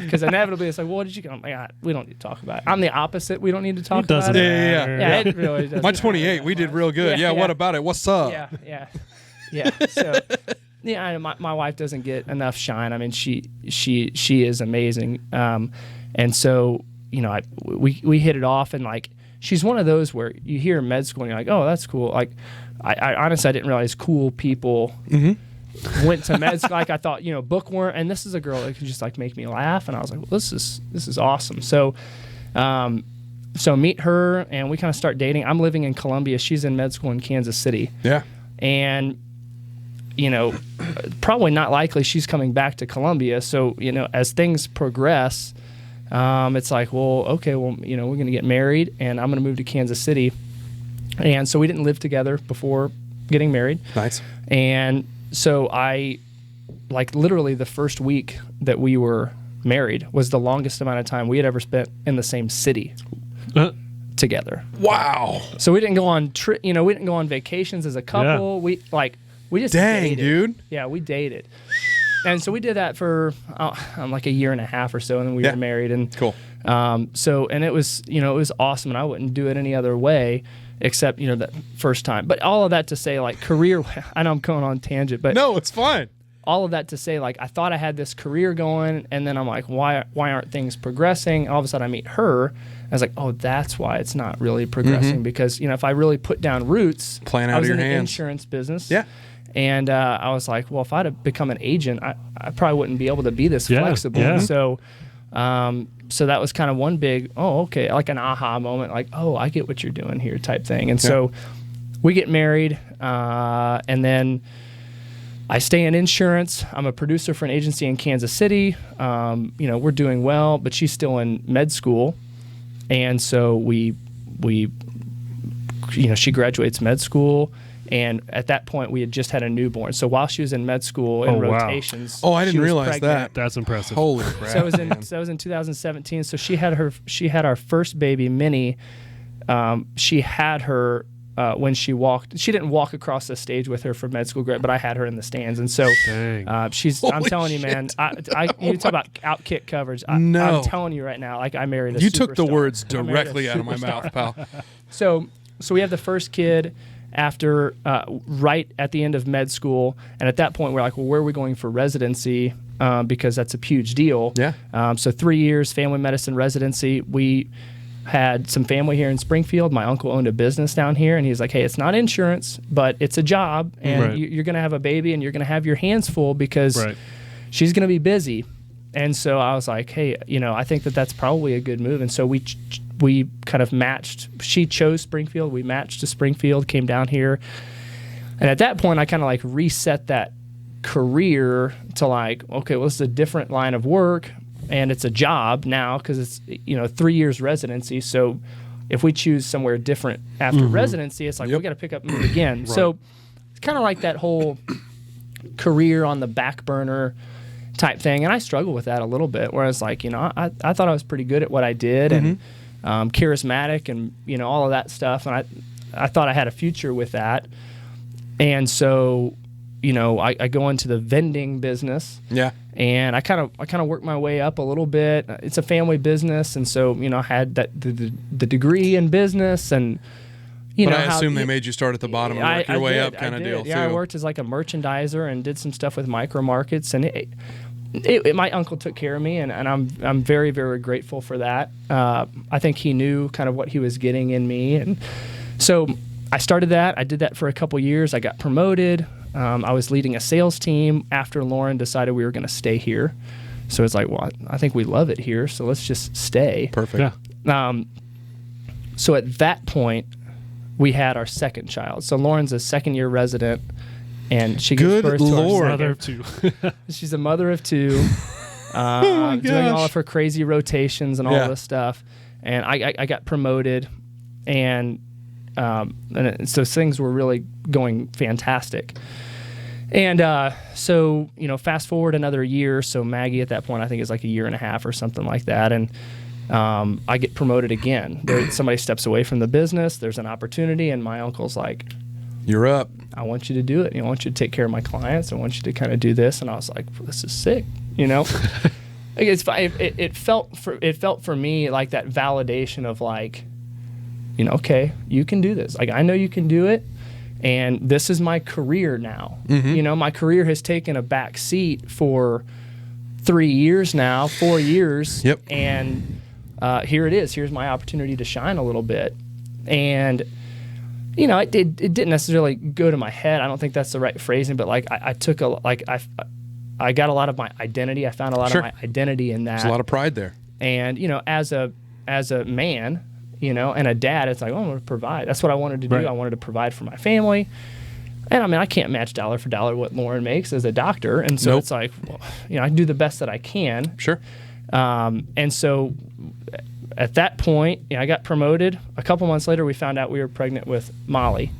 because inevitably it's like, well, what did you get? I'm like, we don't need to talk about it. I'm the opposite. We don't need to talk about it. Yeah. It really doesn't. My 28, we did real good. Yeah, what about it? What's up? Yeah. So, yeah, my wife doesn't get enough shine. I mean, she is amazing. And so, you know, we hit it off, and like, she's one of those where you hear med school and you're like, oh, that's cool. Like, I honestly, I didn't realize cool people went to med school. Like, I thought, you know, bookworm, and this is a girl that could just like make me laugh, and I was like, well, this is awesome. So, so meet her, and we kind of start dating. I'm living in Columbia. She's in med school in Kansas City. Yeah. And, you know, probably not likely she's coming back to Columbia. So, you know, as things progress, it's like, well, okay, well, you know, we're going to get married, and I'm going to move to Kansas City. And so we didn't live together before getting married. Nice. And so I, like, literally the first week that we were married was the longest amount of time we had ever spent in the same city together. Wow. So we didn't go on we didn't go on vacations as a couple. Yeah. We just dated. Dude. Yeah, we dated. And so we did that for like a year and a half or so, and then we were married. And cool. And it was, you know, it was awesome, and I wouldn't do it any other way except, you know, that first time. But all of that to say, like, career, I know I'm going on tangent, but no, it's fine. All of that to say, like, I thought I had this career going, and then I'm like, why aren't things progressing? All of a sudden I meet her. I was like, oh, that's why it's not really progressing, because, you know, if I really put down roots, plan out I was of your in the hands. Insurance business. Yeah. And I was like, well, if I'd have become an agent, I probably wouldn't be able to be this flexible. Yeah. So that was kind of one big, oh, okay, like an aha moment, like, oh, I get what you're doing here type thing. And so we get married, and then I stay in insurance. I'm a producer for an agency in Kansas City. You know, we're doing well, but she's still in med school. And so we you know, she graduates med school. And at that point, we had just had a newborn. So while she was in med school in rotations, I didn't realize that. That's impressive. Holy crap! So that was in 2017. So she had our first baby, Minnie. She had her when she walked. She didn't walk across the stage with her for med school grad, but I had her in the stands. And so she's. I'm telling you, man. You talk about outkick coverage. I'm telling you right now, like, I married a superstar. You took the words directly out of my mouth, pal. So we have the first kid after right at the end of med school, and at that point we're like, well, where are we going for residency, because that's a huge deal. So 3 years family medicine residency. We had some family here in Springfield. My uncle owned a business down here, and he's like, hey, it's not insurance, but it's a job, and you're going to have a baby, and you're going to have your hands full because she's going to be busy. And so I was like, hey, you know, I think that's probably a good move. And so we kind of matched. She chose Springfield. We matched to Springfield, came down here. And at that point, I kind of like reset that career to like, okay, well, it's a different line of work, and it's a job now because it's, you know, 3 years residency. So if we choose somewhere different after residency, it's like we got to pick up and move again. So it's kind of like that whole career on the back burner type thing. And I struggle with that a little bit, whereas, like, you know, I thought I was pretty good at what I did, and charismatic, and, you know, all of that stuff, and I thought I had a future with that. And so, you know, I go into the vending business, and I kind of work my way up a little bit. It's a family business, and so, you know, I had the degree in business, and but I assume they made you start at the bottom and work your way up kind of deal, too. I worked as like a merchandiser and did some stuff with micro markets, and my uncle took care of me, and I'm very, very grateful for that. I think he knew kind of what he was getting in me, and so I started that. I did that for a couple years. I got promoted. I was leading a sales team after Lauren decided we were going to stay here. So it's like, well, I think we love it here, so let's just stay. Perfect. Yeah. So at that point, we had our second child. So Lauren's a second-year resident, and she gives birth to our mother of two. She's a mother of two, doing all of her crazy rotations and all this stuff. And I got promoted, and so things were really going fantastic. And so, fast forward another year. So Maggie at that point, I think is like a year and a half or something like that. And I get promoted again. Somebody steps away from the business. There's an opportunity. And my uncle's like, you're up. I want you to do it. I want you to take care of my clients. I want you to kind of do this. And I was like, well, this is sick, It felt for me like that validation of like, okay, you can do this. Like, I know you can do it. And this is my career now. Mm-hmm. My career has taken a back seat for 3 years now, 4 years. Yep. And here it is. Here's my opportunity to shine a little bit. And, it didn't necessarily go to my head. I don't think that's the right phrasing, but like I got a lot of my identity. I found a lot Sure. of my identity in that. There's a lot of pride there. And, as a man, and a dad, it's like, I want to provide. That's what I wanted to do. Right. I wanted to provide for my family. And I mean, I can't match dollar for dollar what Lauren makes as a doctor. And so It's like, well, I do the best that I can. Sure. And so at that point, I got promoted. A couple months later, we found out we were pregnant with Molly.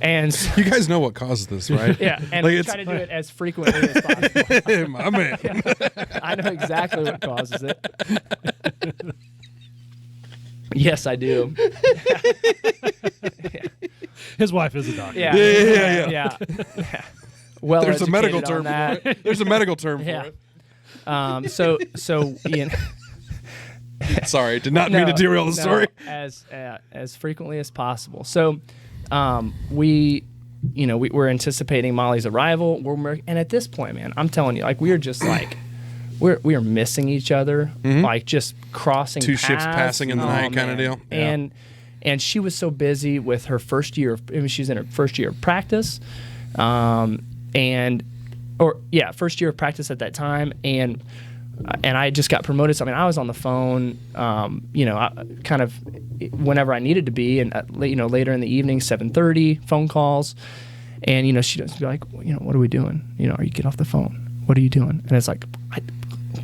And so, You guys know what causes this, right? yeah, and we try to do it as frequently as possible. My man. I know exactly what causes it. Yes, I do. His wife is a doctor. Yeah. Well, There's a medical educated term on that. for it. There's a medical term Yeah. for it. So Ian. Sorry, did not mean to derail the story. As frequently as possible. So, we're anticipating Molly's arrival. And at this point, man, I'm telling you, like, we are just like, we are missing each other, like just crossing Two paths. ships passing in the night kind of deal. Yeah. And she was so busy with her first year she's in her first year of practice, first year of practice at that time, and I just got promoted. So I mean, I was on the phone, kind of whenever I needed to be, and later in the evening, 7:30 phone calls, and she'd just be like, what are we doing? Are you get off the phone? What are you doing? And it's like, what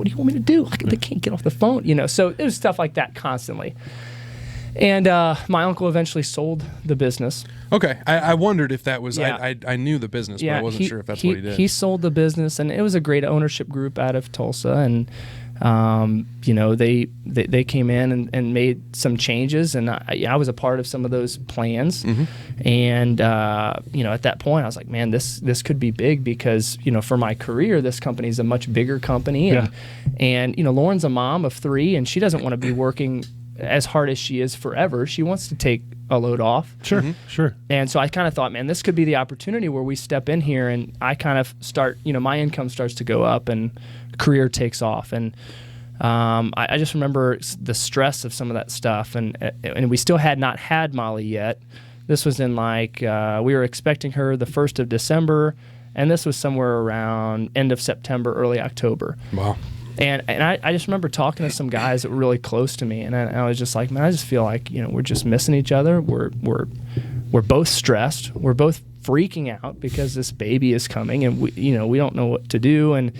do you want me to do? They can't get off the phone, So it was stuff like that constantly. And my uncle eventually sold the business. Okay, I wondered if that was. Yeah. I knew the business, but I wasn't sure if that's what he did. He sold the business, and it was a great ownership group out of Tulsa, and they came in and made some changes, and I was a part of some of those plans. Mm-hmm. And at that point, I was like, man, this could be big because for my career, this company is a much bigger company, and Lauren's a mom of 3, and she doesn't want to be working as hard as she is forever. She wants to take a load off. Sure, Mm-hmm. sure. And so I kind of thought, man, this could be the opportunity where we step in here and I kind of start, my income starts to go up and career takes off. And I just remember the stress of some of that stuff. And we still had not had Molly yet. This was in we were expecting her the 1st of December, and this was somewhere around end of September, early October. Wow. And I just remember talking to some guys that were really close to me, and I was just like, man, I just feel like we're just missing each other. We're both stressed. We're both freaking out because this baby is coming, and we don't know what to do. And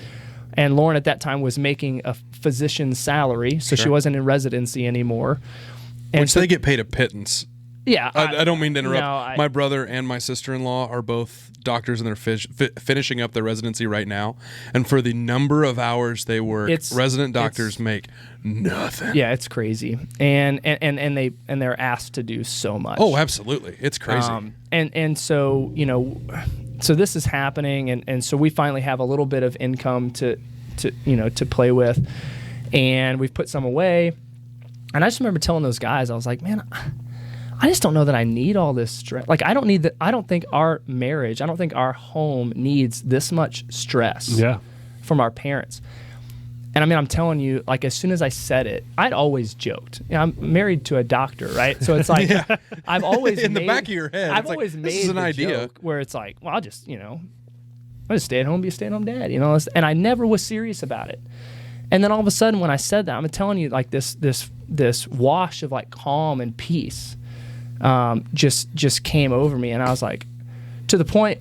Lauren at that time was making a physician's salary, so she wasn't in residency anymore. And Which they get paid a pittance. Yeah, I don't mean to interrupt. No, my brother and my sister-in-law are both doctors, and they're finishing up their residency right now. And for the number of hours they work, resident doctors make nothing. Yeah, it's crazy, and they're asked to do so much. Oh, absolutely, it's crazy. And so so this is happening, and so we finally have a little bit of income to play with, and we've put some away. And I just remember telling those guys, I was like, man, I just don't know that I need all this stress. Like, I don't need that. I don't think our marriage, I don't think our home needs this much stress from our parents. And I mean, I'm telling you, like, as soon as I said it, I'd always joked. I'm married to a doctor, right? So it's like, I've always in the back of your head, I've always made this is an the idea joke where it's like, well, I'll just stay at home, be a stay-at-home dad, And I never was serious about it. And then all of a sudden, when I said that, I'm telling you, like, this wash of like calm and peace just came over me, and I was like, to the point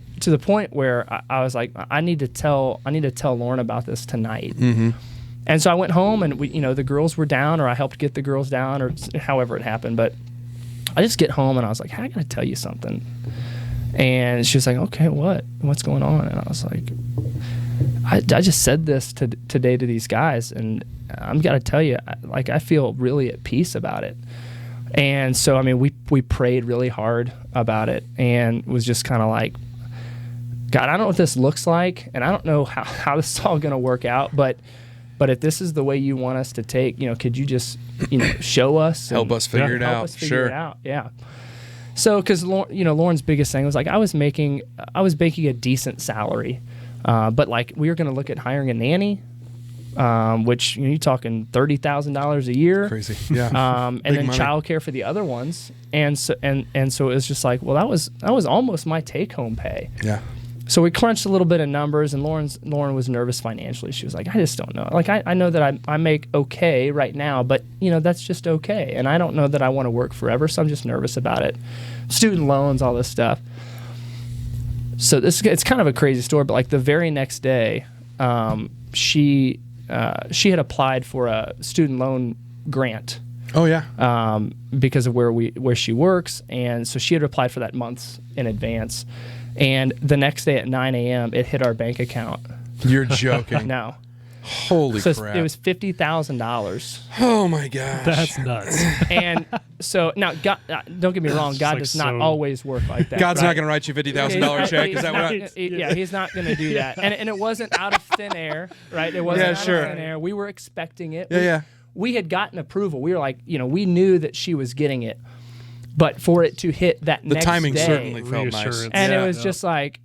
where I was like, I need to tell Lauren about this tonight. Mm-hmm. And so I went home, and we, the girls were down, or I helped get the girls down, or however it happened. But I just get home and I was like, hey, I got to tell you something. And she was like, okay, what's going on? And I was like, I just said this today to these guys, and I'm got to tell you, like, I feel really at peace about it. And so, I mean, we prayed really hard about it, and was just kind of like, God, I don't know what this looks like, and I don't know how this is all going to work out, but if this is the way you want us to take, could you just, show us, help us figure it out. Sure. Yeah. So, because Lauren's biggest thing was like, I was making a decent salary, but like we were going to look at hiring a nanny, which you're talking $30,000 a year, crazy, yeah, and then childcare for the other ones, and so it was just like, well, that was almost my take home pay, yeah. So we crunched a little bit of numbers, and Lauren was nervous financially. She was like, I just don't know. Like, I know that I make okay right now, but, that's just okay. And I don't know that I want to work forever, so I'm just nervous about it. Student loans, all this stuff. So it's kind of a crazy story, but, like, the very next day, she had applied for a student loan grant. Oh, yeah. Because of where she works. And so she had applied for that months in advance. And the next day at 9 a.m., it hit our bank account. You're joking. No. Holy crap. It was $50,000. Oh, my gosh. That's nuts. And so, now, God, don't get me wrong, God like does not always work like that. God's right? not going to write you $50,000 check. Is that what Yeah, he's not going to do that. And it wasn't out of thin air, right? It wasn't out of thin air. We were expecting it. Yeah. We had gotten approval. We were like, we knew that she was getting it. But for it to hit that next day. The timing certainly felt nice. And it was just like,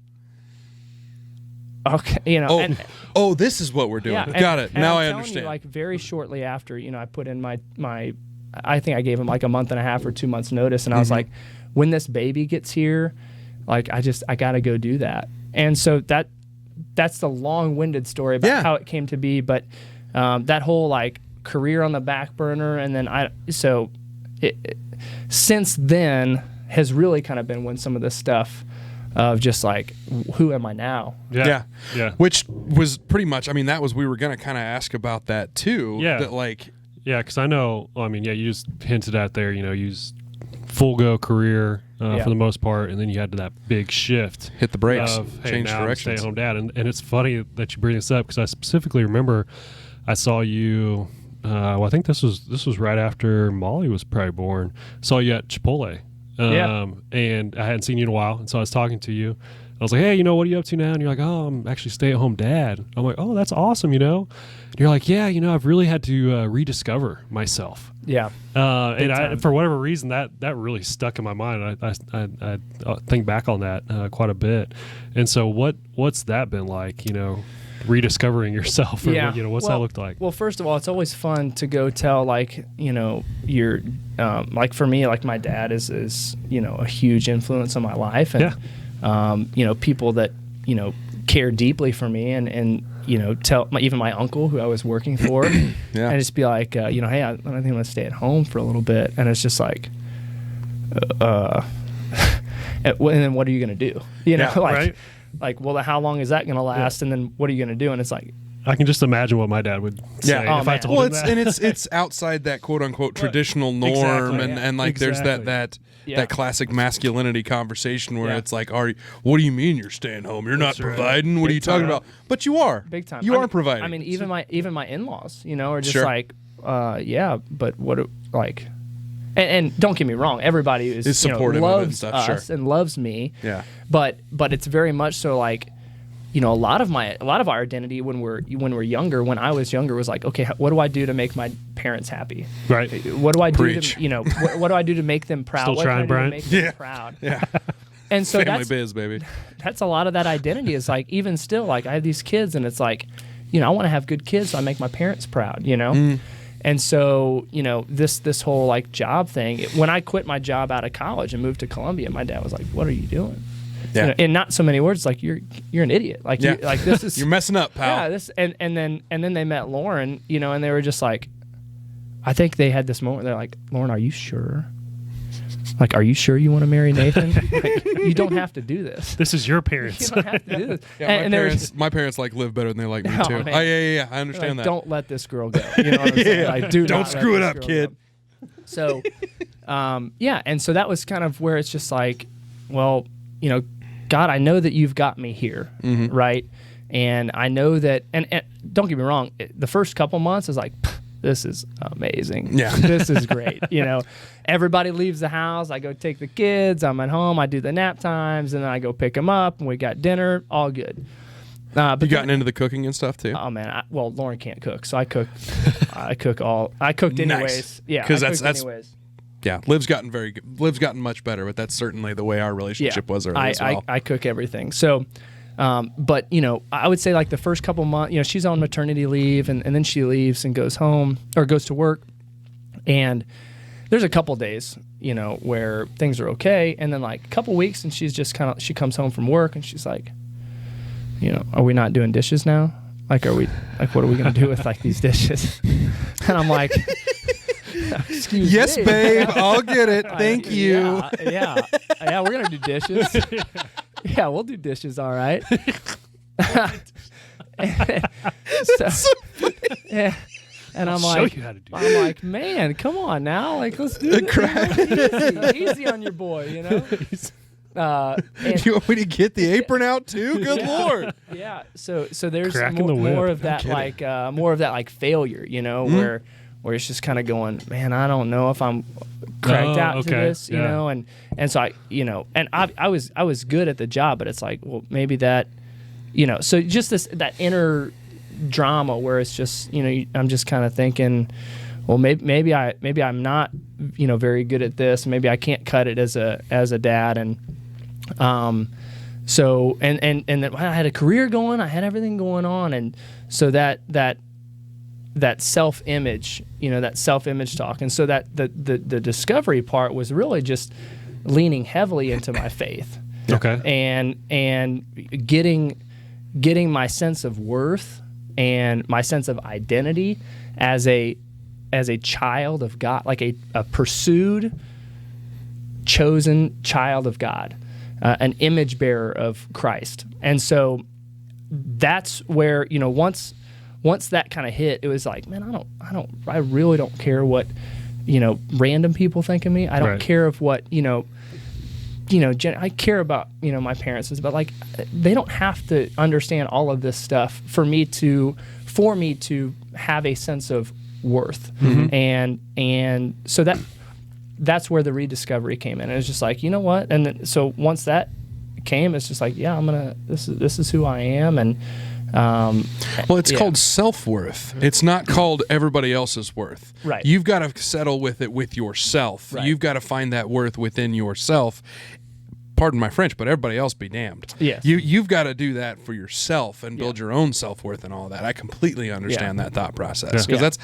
okay, this is what we're doing. Yeah, Got it. Now I telling understand. you, like, very shortly after, I put in my I think I gave him like a month and a half or 2 months notice, and I was like, when this baby gets here, like, I got to go do that. And so that's the long-winded story about how it came to be, but that whole, like, career on the back burner, and then since then has really kind of been when some of this stuff of just like, who am I now? Yeah. Which was pretty much, we were going to kind of ask about that too. Yeah. That, like, yeah, because I know, you just hinted at there, you full go career for the most part, and then you had that big shift. Hit the brakes, change directions. Stay-at-home dad. And it's funny that you bring this up, because I specifically remember I saw you, I think this was right after Molly was probably born. Saw you at Chipotle. And I hadn't seen you in a while, and so I was talking to you. I was like, hey, what are you up to now? And you're like, oh, I'm actually stay-at-home dad. I'm like, oh, that's awesome, And you're like, yeah, I've really had to rediscover myself. Yeah. And for whatever reason, that really stuck in my mind. I think back on that quite a bit. And so what's that been like, rediscovering yourself? Or what's that looked like? Well, first of all, it's always fun to go tell, like, your like, for me, like, my dad is a huge influence on my life, and people that care deeply for me, and tell even my uncle, who I was working for, and just be like, hey, I think I'm gonna stay at home for a little bit, and it's just like, and then what are you gonna do? Right? Like, well, how long is that going to last? And then what are you going to do? And it's like, I can just imagine what my dad would say if I told him that. And it's outside that quote unquote traditional norm, and like there's that classic masculinity conversation where it's like, what do you mean you're staying home? You're not providing. What are you talking about? But you are. Big time. You are providing. Even my in-laws, are just like, but what, like. And don't get me wrong, everybody is supportive loves of it and stuff, us and loves me. Yeah. But it's very much so, like, a lot of our identity when we're younger, when I was younger, was like, okay, what do I do to make my parents happy? Right. What do I do Preach. to what do I do to make them proud? Still what trying, do I do Bryant? to make them proud? Yeah. And so Family biz, baby. That's a lot of that identity. Is like, even still, like, I have these kids, and it's like, I want to have good kids, so I make my parents proud. And so, this whole, like, job thing, when I quit my job out of college and moved to Columbia, my dad was like, what are you doing? Yeah. In not so many words, like, you're an idiot. Like, this is you're messing up, pal. Yeah. And then they met Lauren, and they were just like, I think they had this moment. They're like, Lauren, are you sure? Like, are you sure you want to marry Nathan? Like, you don't have to do this. This is your parents. You don't have to do this. Yeah, my parents like live better than they like me too. Man. Yeah. I understand like, that. Don't let this girl go. You know what I'm saying? Like, don't screw it up, kid. So, Yeah, and so that was kind of where it's just like, well, God, I know that you've got me here, right? And I know that, and don't get me wrong, the first couple months is like, this is amazing. Yeah. This is great. Everybody leaves the house. I go take the kids. I'm at home. I do the nap times, and then I go pick them up, and we got dinner. All good. But you gotten into the cooking and stuff too? Oh man, Lauren can't cook, so I cook. I cooked anyways. Nice. Yeah, because I that's cooked anyways. Yeah, Liv's gotten very good. Liv's gotten much better, but that's certainly the way our relationship was early as well. I cook everything. So, but I would say like the first couple months, she's on maternity leave, and then she leaves and goes home or goes to work, and there's a couple days, where things are okay, and then like a couple weeks, and she's just she comes home from work, and she's like, are we not doing dishes now? Like, what are we gonna do with like these dishes? And I'm like, excuse yes, me. babe, I'll get it. Thank you. Yeah, we're gonna do dishes. Yeah, we'll do dishes. All right. Yeah. And I'm show like, you how to do I'm like, man, come on now, like let's do it. Easy on your boy, Do you want me to get the apron out too? Good Lord. Yeah. So there's Cracking the whip. more of that like failure, where it's just kind of going, man, I don't know if I'm cracked out to this, and so I was good at the job, but it's like, well, maybe that, so just that inner drama where it's just, I'm just kind of thinking, well, maybe I'm not, very good at this. Maybe I can't cut it as a dad, and so and then I had a career going, I had everything going on, and so that self-image, that self-image talk, and so that the discovery part was really just leaning heavily into my faith, and getting my sense of worth and my sense of identity as a child of God, like a pursued, chosen child of God, an image bearer of Christ. And so that's where, once that kind of hit, it was like, man, I really don't care what, random people think of me. I don't care of what, I care about, my parents, but like, they don't have to understand all of this stuff for me to have a sense of worth. And so that's where the rediscovery came in. It was just like, you know what? And then, so once that came, it's just like, yeah, this is who I am. And, well, it's called self-worth. It's not called everybody else's worth. Right. You've got to settle with it with yourself. Right. You've got to find that worth within yourself. Pardon my French, but everybody else be damned. Yes. You've got to do that for yourself and build your own self-worth and all that. I completely understand that thought process. Because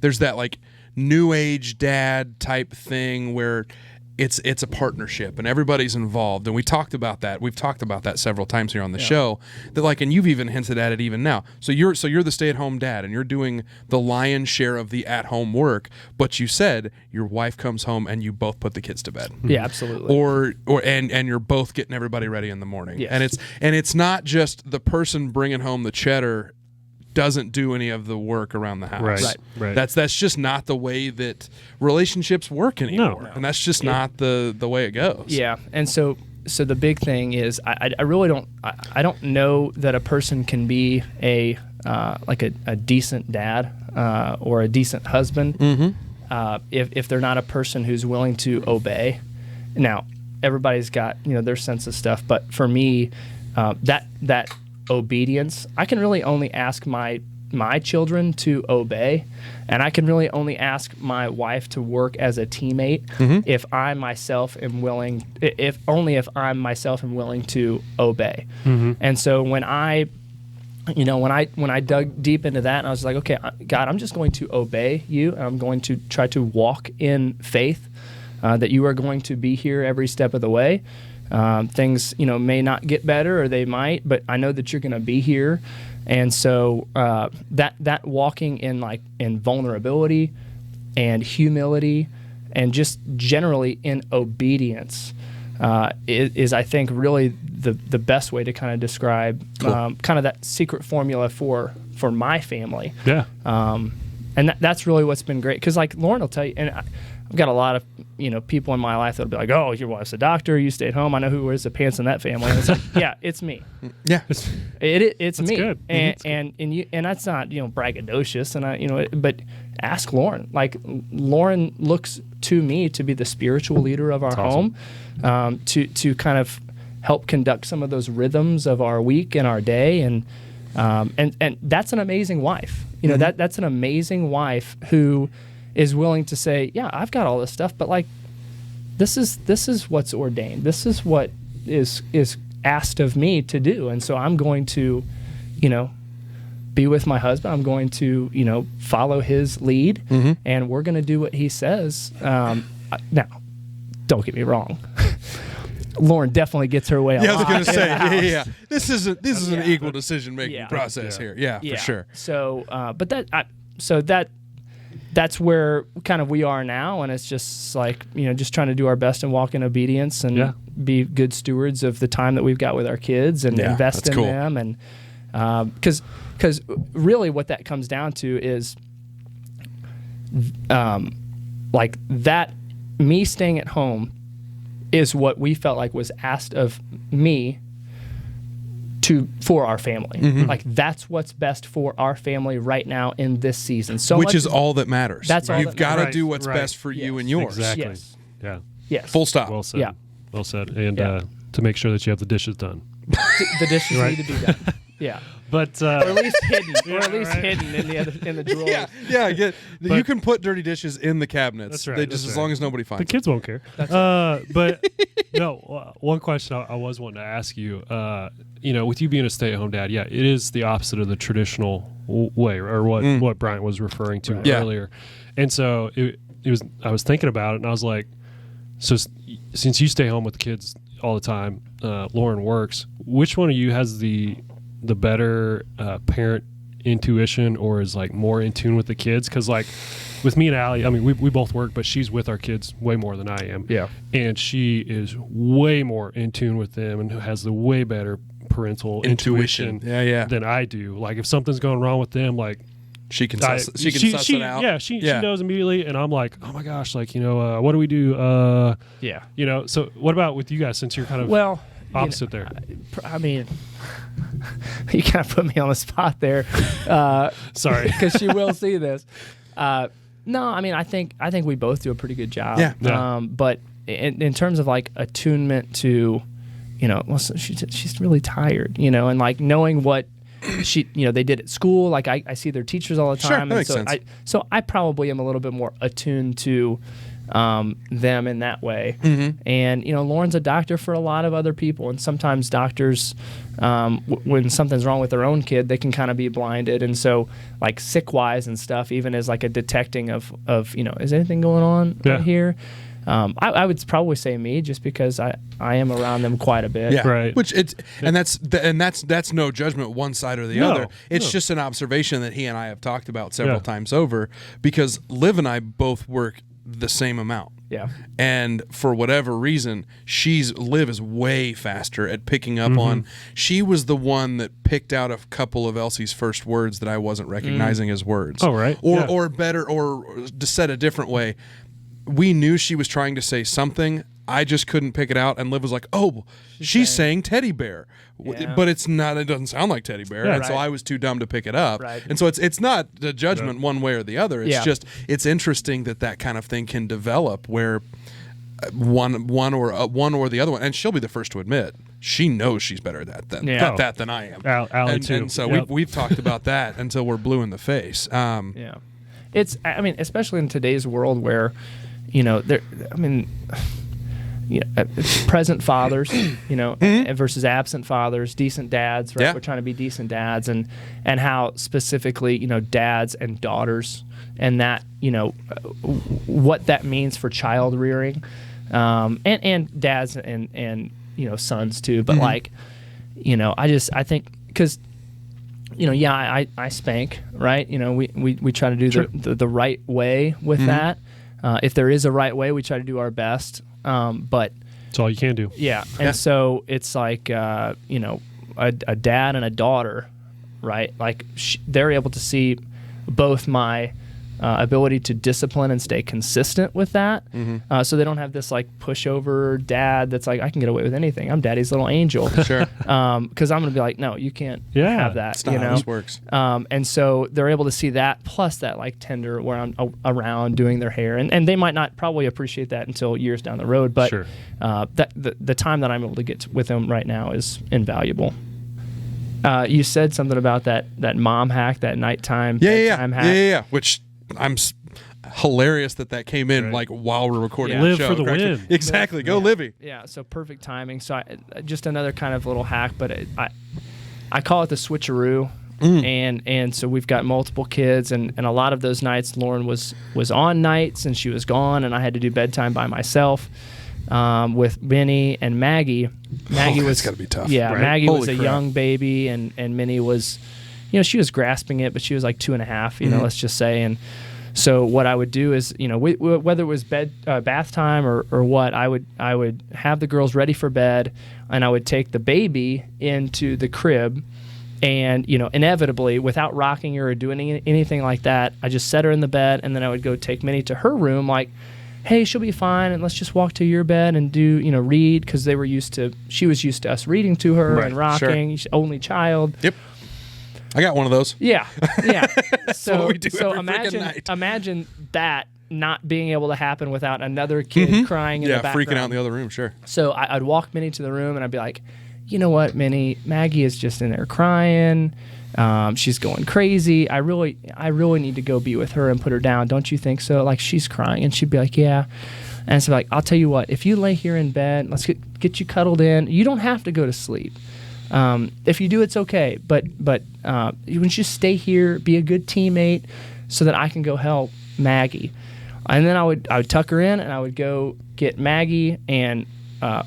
there's that like new age dad type thing where it's a partnership and everybody's involved, and we've talked about that several times here on the show, that like, and you've even hinted at it even now. So you're the stay-at-home dad, and you're doing the lion's share of the at-home work, but you said your wife comes home and you both put the kids to bed. Yeah, absolutely. And you're both getting everybody ready in the morning. Yes. And it's not just the person bringing home the cheddar doesn't do any of the work around the house. Right. That's just not the way that relationships work anymore. No. And that's just not the way it goes. Yeah. And so the big thing is I really don't know that a person can be a decent dad or a decent husband if they're not a person who's willing to obey. Now, everybody's got their sense of stuff, but for me, that obedience, I can really only ask my children to obey, and I can really only ask my wife to work as a teammate if I'm myself am willing to obey. And so when I dug deep into that, and I was like, okay, God, I'm just going to obey you, and I'm going to try to walk in faith that you are going to be here every step of the way. Things may not get better, or they might, but I know that you're going to be here. And so that walking in vulnerability and humility and just generally in obedience is I think really the best way to kind of describe kind of that secret formula for my family. Yeah. And that's really what's been great. Because, like, Lauren will tell you, and I've got a lot of, people in my life that'll be like, oh, your wife's a doctor, you stay at home. I know who wears the pants in that family. And it's like, yeah, it's me. Yeah. It's me. Good. And that's not, braggadocious. And but ask Lauren. Like, Lauren looks to me to be the spiritual leader of our home, to kind of help conduct some of those rhythms of our week and our day. And that's an amazing wife. That's an amazing wife who is willing to say, yeah, I've got all this stuff, but like, this is what's ordained. This is what is asked of me to do. And so I'm going to, be with my husband. I'm going to, follow his lead, and we're going to do what he says. Now, don't get me wrong. Lauren definitely gets her way. Yeah, I was going to say, yeah. This is an equal decision making process here. Yeah, for sure. So, that's where kind of we are now, and it's just like, just trying to do our best and walk in obedience and be good stewards of the time that we've got with our kids and invest in them. And because really what that comes down to is like that, me staying at home is what we felt like was asked of me for our family. Like, that's what's best for our family right now in this season. So which is all that matters. That's all. You've got to do what's best for you and yours. Exactly. Yes. Yeah. Yes. Full stop. Well said. Yeah. Well said. And to make sure that you have the dishes done. The dishes need to be done. Yeah. But or at least hidden, hidden in the drawer. Yeah. You can put dirty dishes in the cabinets. That's right. As long as nobody finds the kids won't care. But no, one question I was wanting to ask you. With you being a stay-at-home dad, it is the opposite of the traditional way, or what Bryant was referring to earlier. And so it was. I was thinking about it, and I was like, so since you stay home with the kids all the time, Lauren works. Which one of you has the better parent intuition, or is like more in tune with the kids? Because like with me and Allie, I mean, we both work, but she's with our kids way more than I am. Yeah. And she is way more in tune with them and has the way better parental intuition than I do. Like, if something's going wrong with them, like, she can suss it out. Yeah, she knows immediately, and I'm like, oh my gosh, like, what do we do? So what about with you guys, since you're kind of opposite there? I mean, you kind of put me on the spot there. Sorry, because she will see this. No, I mean, I think we both do a pretty good job. Yeah. But in terms of like attunement to, she's really tired, and like knowing what they did at school. Like I see their teachers all the time. Sure, that makes sense. So I probably am a little bit more attuned to them in that way. And Lauren's a doctor for a lot of other people, and sometimes doctors, when something's wrong with their own kid, they can kind of be blinded. And so, like, sick wise and stuff, even as like a detecting of is anything going on right here? I would probably say me, just because I am around them quite a bit. Yeah, right. Which that's no judgment one side or the other. It's just an observation that he and I have talked about several times over, because Liv and I both work the same amount. Yeah. And for whatever reason, Liv is way faster at picking up on. She was the one that picked out a couple of Elsie's first words that I wasn't recognizing as words. Oh, right. Or better, or to said a different way, we knew she was trying to say something. I just couldn't pick it out, and Liv was like, "Oh, she's saying teddy bear," but it's not. It doesn't sound like teddy bear, and so I was too dumb to pick it up. Right. And so it's not a judgment one way or the other. It's just it's interesting that kind of thing can develop where one or the other one, and she'll be the first to admit she knows she's better at that than I am. Allie too. And so we've talked about that until we're blue in the face. It's, I mean, especially in today's world where, present fathers, versus absent fathers, decent dads, right? We're trying to be decent dads, and how specifically, dads and daughters, and that, what that means for child rearing, and dads and sons too. But like, I think, because, I spank, right? We try to do the right way with that. If there is a right way, we try to do our best. But it's all you can do. Yeah. And so it's like, a dad and a daughter, right? Like they're able to see both my ability to discipline and stay consistent with that. So they don't have this like pushover dad that's like, I can get away with anything. I'm daddy's little angel. Sure. Because I'm going to be like, no, you can't have that. That's not how this works. And so they're able to see that plus that like tender where I'm around doing their hair. And they might not probably appreciate that until years down the road. But the time that I'm able to get with them right now is invaluable. You said something about that mom hack, that nighttime bedtime hack. Yeah. Which I'm hilarious that came in like while we're recording the Live show. for the win. Exactly. Go Livy. Yeah, so perfect timing. So just another kind of little hack, but I call it the switcheroo. And so we've got multiple kids, and a lot of those nights Lauren was on nights and she was gone, and I had to do bedtime by myself with Minnie and Maggie. Maggie was got to be tough. Yeah, right? Maggie Holy was a crap. young baby, and Minnie was, she was grasping it, but she was like 2.5, let's just say. And so what I would do is, whether it was bath time or what, I would have the girls ready for bed, and I would take the baby into the crib, and inevitably, without rocking her or doing anything like that, I just set her in the bed, and then I would go take Minnie to her room, like, hey, she'll be fine, and let's just walk to your bed and do, read, because she was used to us reading to her and rocking. She's only child. Yep. I got one of those. Yeah. So what we do every imagine freaking night. imagine that not being able to happen without another kid crying in the background. Freaking out in the other room, sure. So I'd walk Minnie to the room, and I'd be like, you know what, Minnie, Maggie is just in there crying. She's going crazy. I really need to go be with her and put her down. Don't you think so? Like, she's crying. And she'd be like, yeah. And so like, I'll tell you what, if you lay here in bed, let's get you cuddled in. You don't have to go to sleep. If you do, it's okay. But you just stay here, be a good teammate so that I can go help Maggie. And then I would tuck her in, and I would go get Maggie and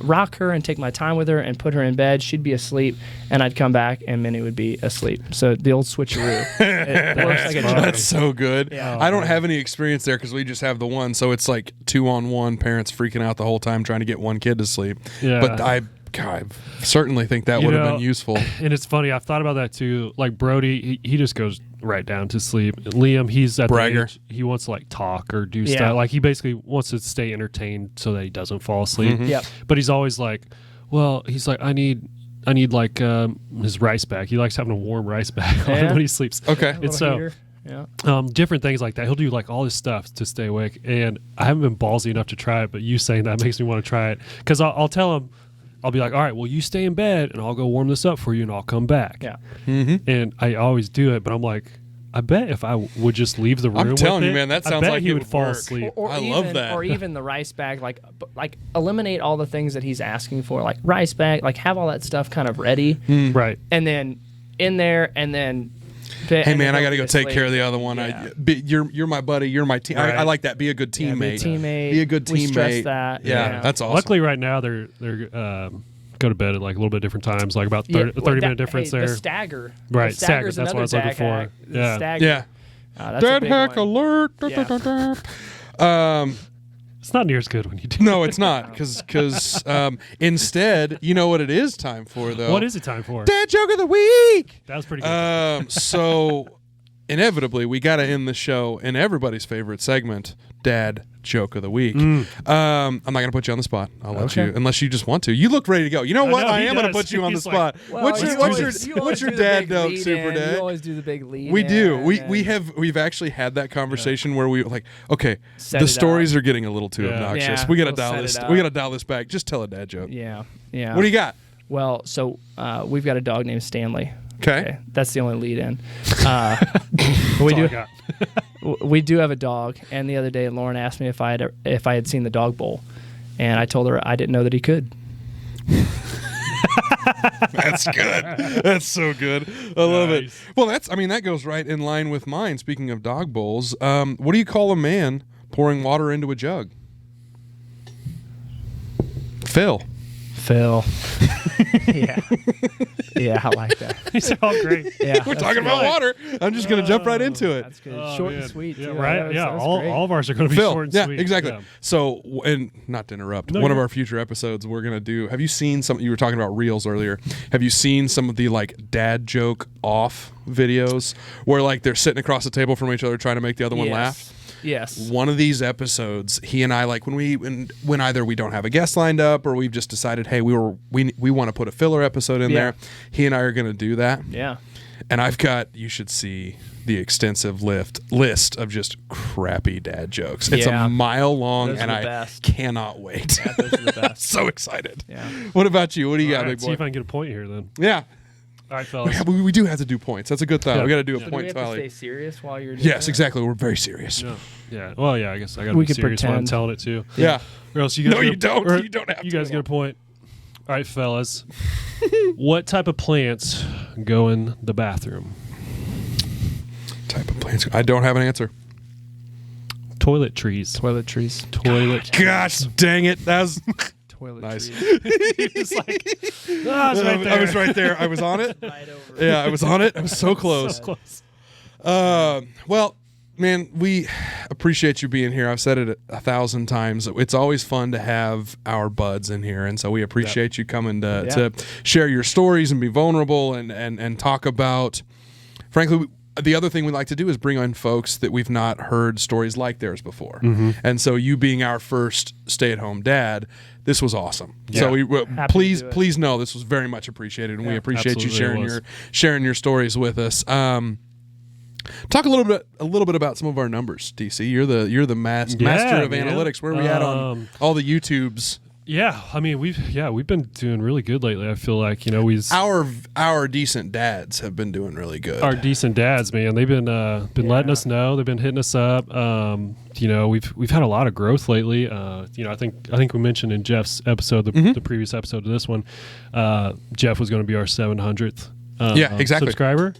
rock her and take my time with her and put her in bed. She'd be asleep, and I'd come back, and Minnie would be asleep. So the old switcheroo. It works like a charm. That's so good. Yeah. I don't have any experience there because we just have the one. So it's like 2-on-1, parents freaking out the whole time trying to get one kid to sleep. Yeah. But I certainly think that would have been useful. And it's funny, I've thought about that too. Like Brody, he just goes right down to sleep. Liam, he's at Bragger. the age, he wants to like talk or do stuff. Like he basically wants to stay entertained so that he doesn't fall asleep. Yep. But he's always like, well, he's like, I need like his rice bag. He likes having a warm rice bag on when he sleeps. Okay. And so different things like that. He'll do like all this stuff to stay awake. And I haven't been ballsy enough to try it, but you saying that makes me want to try it. Because I'll tell him, I'll be like, all right, well, you stay in bed, and I'll go warm this up for you, and I'll come back. Yeah. And I always do it, but I'm like, I bet if I would just leave the room, I'm telling with you, it, man, that I sounds bet like he it would would fall work. asleep. I love that. Or even the rice bag, like eliminate all the things that he's asking for, like rice bag, like have all that stuff kind of ready, Right. and then in there, and then. Hey man, I got to go take care of the other one. Yeah. You're my buddy. You're my team. Right. I like that. Be a good teammate. Be a good teammate. Be a good We teammate. stress that. Yeah, that's awesome. Luckily, right now they're go to bed at like a little bit different times, like about 30-minute difference there. The stagger. Right, The stagger's stagger. That's what I was another looking dad for. hack. The Yeah. stagger. Yeah. That's a Dad big hack one. alert. Yeah. It's not near as good when you do. No, it's not. Because instead, you know what it is time for, though? What is it time for? Dad joke of the week. That was pretty good. So inevitably, we got to end the show in everybody's favorite segment, Dad joke of the week. I'm not going to put you on the spot. I'll let you, unless you just want to. You look ready to go. You know what? know, I he am going to does. put you on the He's spot. like, Well, what's you your always do the dad big joke, lead Super in. Dad? You always do the big lead. We do. in, We've actually had that conversation where we like, okay, Set the it stories up. are getting a little too obnoxious. Yeah, We got to we'll dial set this. it We up. got to dial this back. Just tell a dad joke. Yeah. What do you got? Well, so we've got a dog named Stanley. Okay. That's the only lead in. That's we all I do. got. We do have a dog, and the other day Lauren asked me if I had seen the dog bowl, and I told her I didn't know that he could. That's good. That's so good. I love it. Nice. Well, that goes right in line with mine. Speaking of dog bowls, what do you call a man pouring water into a jug? Phil. Yeah. Yeah, I like that. These are all great. Yeah, We're that's talking about good. water. I'm just going to jump right into it. That's good. Oh, Short man. and sweet. Yeah, too. right. That was All great. of ours are going to be Phil, short and yeah, sweet. exactly. Yeah. So, and not to interrupt, No, one of you're- our future episodes, we're going to do, have you seen some, you were talking about reels earlier. Have you seen some of the like dad joke off videos where like they're sitting across the table from each other trying to make the other one laugh? Yes. One of these episodes, he and I, like when either we don't have a guest lined up or we've just decided, hey, we want to put a filler episode in there. He and I are going to do that. Yeah. And I've got, you should see the extensive list of just crappy dad jokes. It's Yeah. a mile long, Those are and the I best. cannot wait. Yeah, those are the best. So excited. Yeah. What about you? What do you All got, right, big see boy? if I can get a point here then. Yeah. All right, fellas. We do have to do points. That's a good thought. Yeah. We got to do a Yeah. Do we point have to tally. stay serious while you're doing Yes, that? exactly. We're very serious. No. Yeah. Well, yeah. I guess I got to We be could serious when I'm pretend. telling it too. Yeah. Or else you guys. No, you don't. or You don't have You to guys at get a point. All right, fellas. What type of plants go in the bathroom? Type of plants. I don't have an answer. Toiletries. Toiletries. Toilet. Gosh dang it. That was Toiletries. nice. It's like, it's right there. I was right there. I was on it. Right over. Yeah, I was on it. I was so close. So close. Well, man, we appreciate you being here. I've said it 1,000 times. It's always fun to have our buds in here, and so we appreciate you coming to share your stories and be vulnerable and talk about. Frankly, the other thing we like to do is bring on folks that we've not heard stories like theirs before, and so you being our first stay-at-home dad, this was awesome. Yeah. So Happy to do it. please know this was very much appreciated, and we appreciate you absolutely sharing your stories with us. Talk a little bit about some of our numbers, DC. You're the master of man. analytics. Where are we at on all the YouTubes? Yeah, I mean we've been doing really good lately. I feel like Our decent dads have been doing really good. our decent dads, man. They've been letting us know. They've been hitting us up. We've had a lot of growth lately. I think we mentioned in Jeff's episode, the previous episode of this one, Jeff was going to be our 700th exactly. subscriber,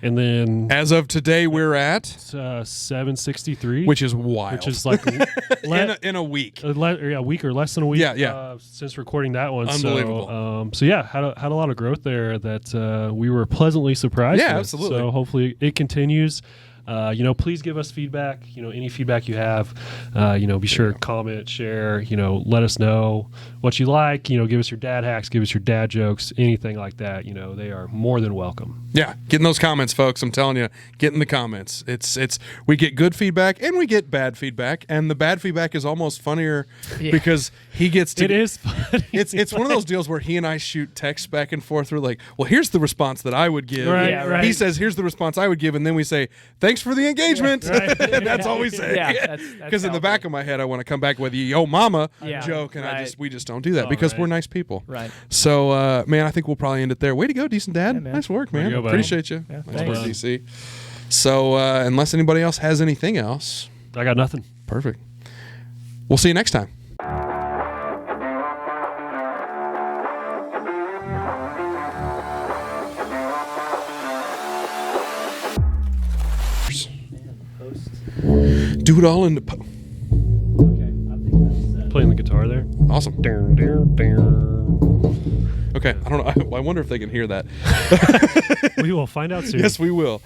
and then As of today, we're at 763, which is wild. which is like in a week. a week or less than a week. Yeah. Since recording that one, Unbelievable. So yeah, had a lot of growth there that we were pleasantly surprised. Yeah, with. absolutely. So hopefully it continues. Please give us feedback. Any feedback you have, be sure to comment, share. Let us know what you like. Give us your dad hacks, give us your dad jokes, anything like that. They are more than welcome. Yeah, get in those comments, folks. I'm telling you, get in the comments. It's we get good feedback and we get bad feedback, and the bad feedback is almost funnier because he gets to. It is funny. It's one of those deals where he and I shoot texts back and forth. We're like, well, here's the response that I would give. Right, Yeah, right. He says, here's the response I would give, and then we say, thanks for the engagement. Right. And that's all we say. Yeah, that's Because in the healthy. back of my head, I want to come back with the yo mama Yeah, joke, and right. we just don't do that because right. we're nice people. Right. So, man, I think we'll probably end it there. Way to go, decent dad. Yeah, man. Nice work, Way to man. go, buddy. Appreciate you. Yeah, nice thanks. work, DC. So, unless anybody else has anything else, I got nothing. perfect. We'll see you next time. Do it all in the Playing the guitar there. awesome. Okay, I don't know. I wonder if they can hear that. We will find out soon. Yes, we will.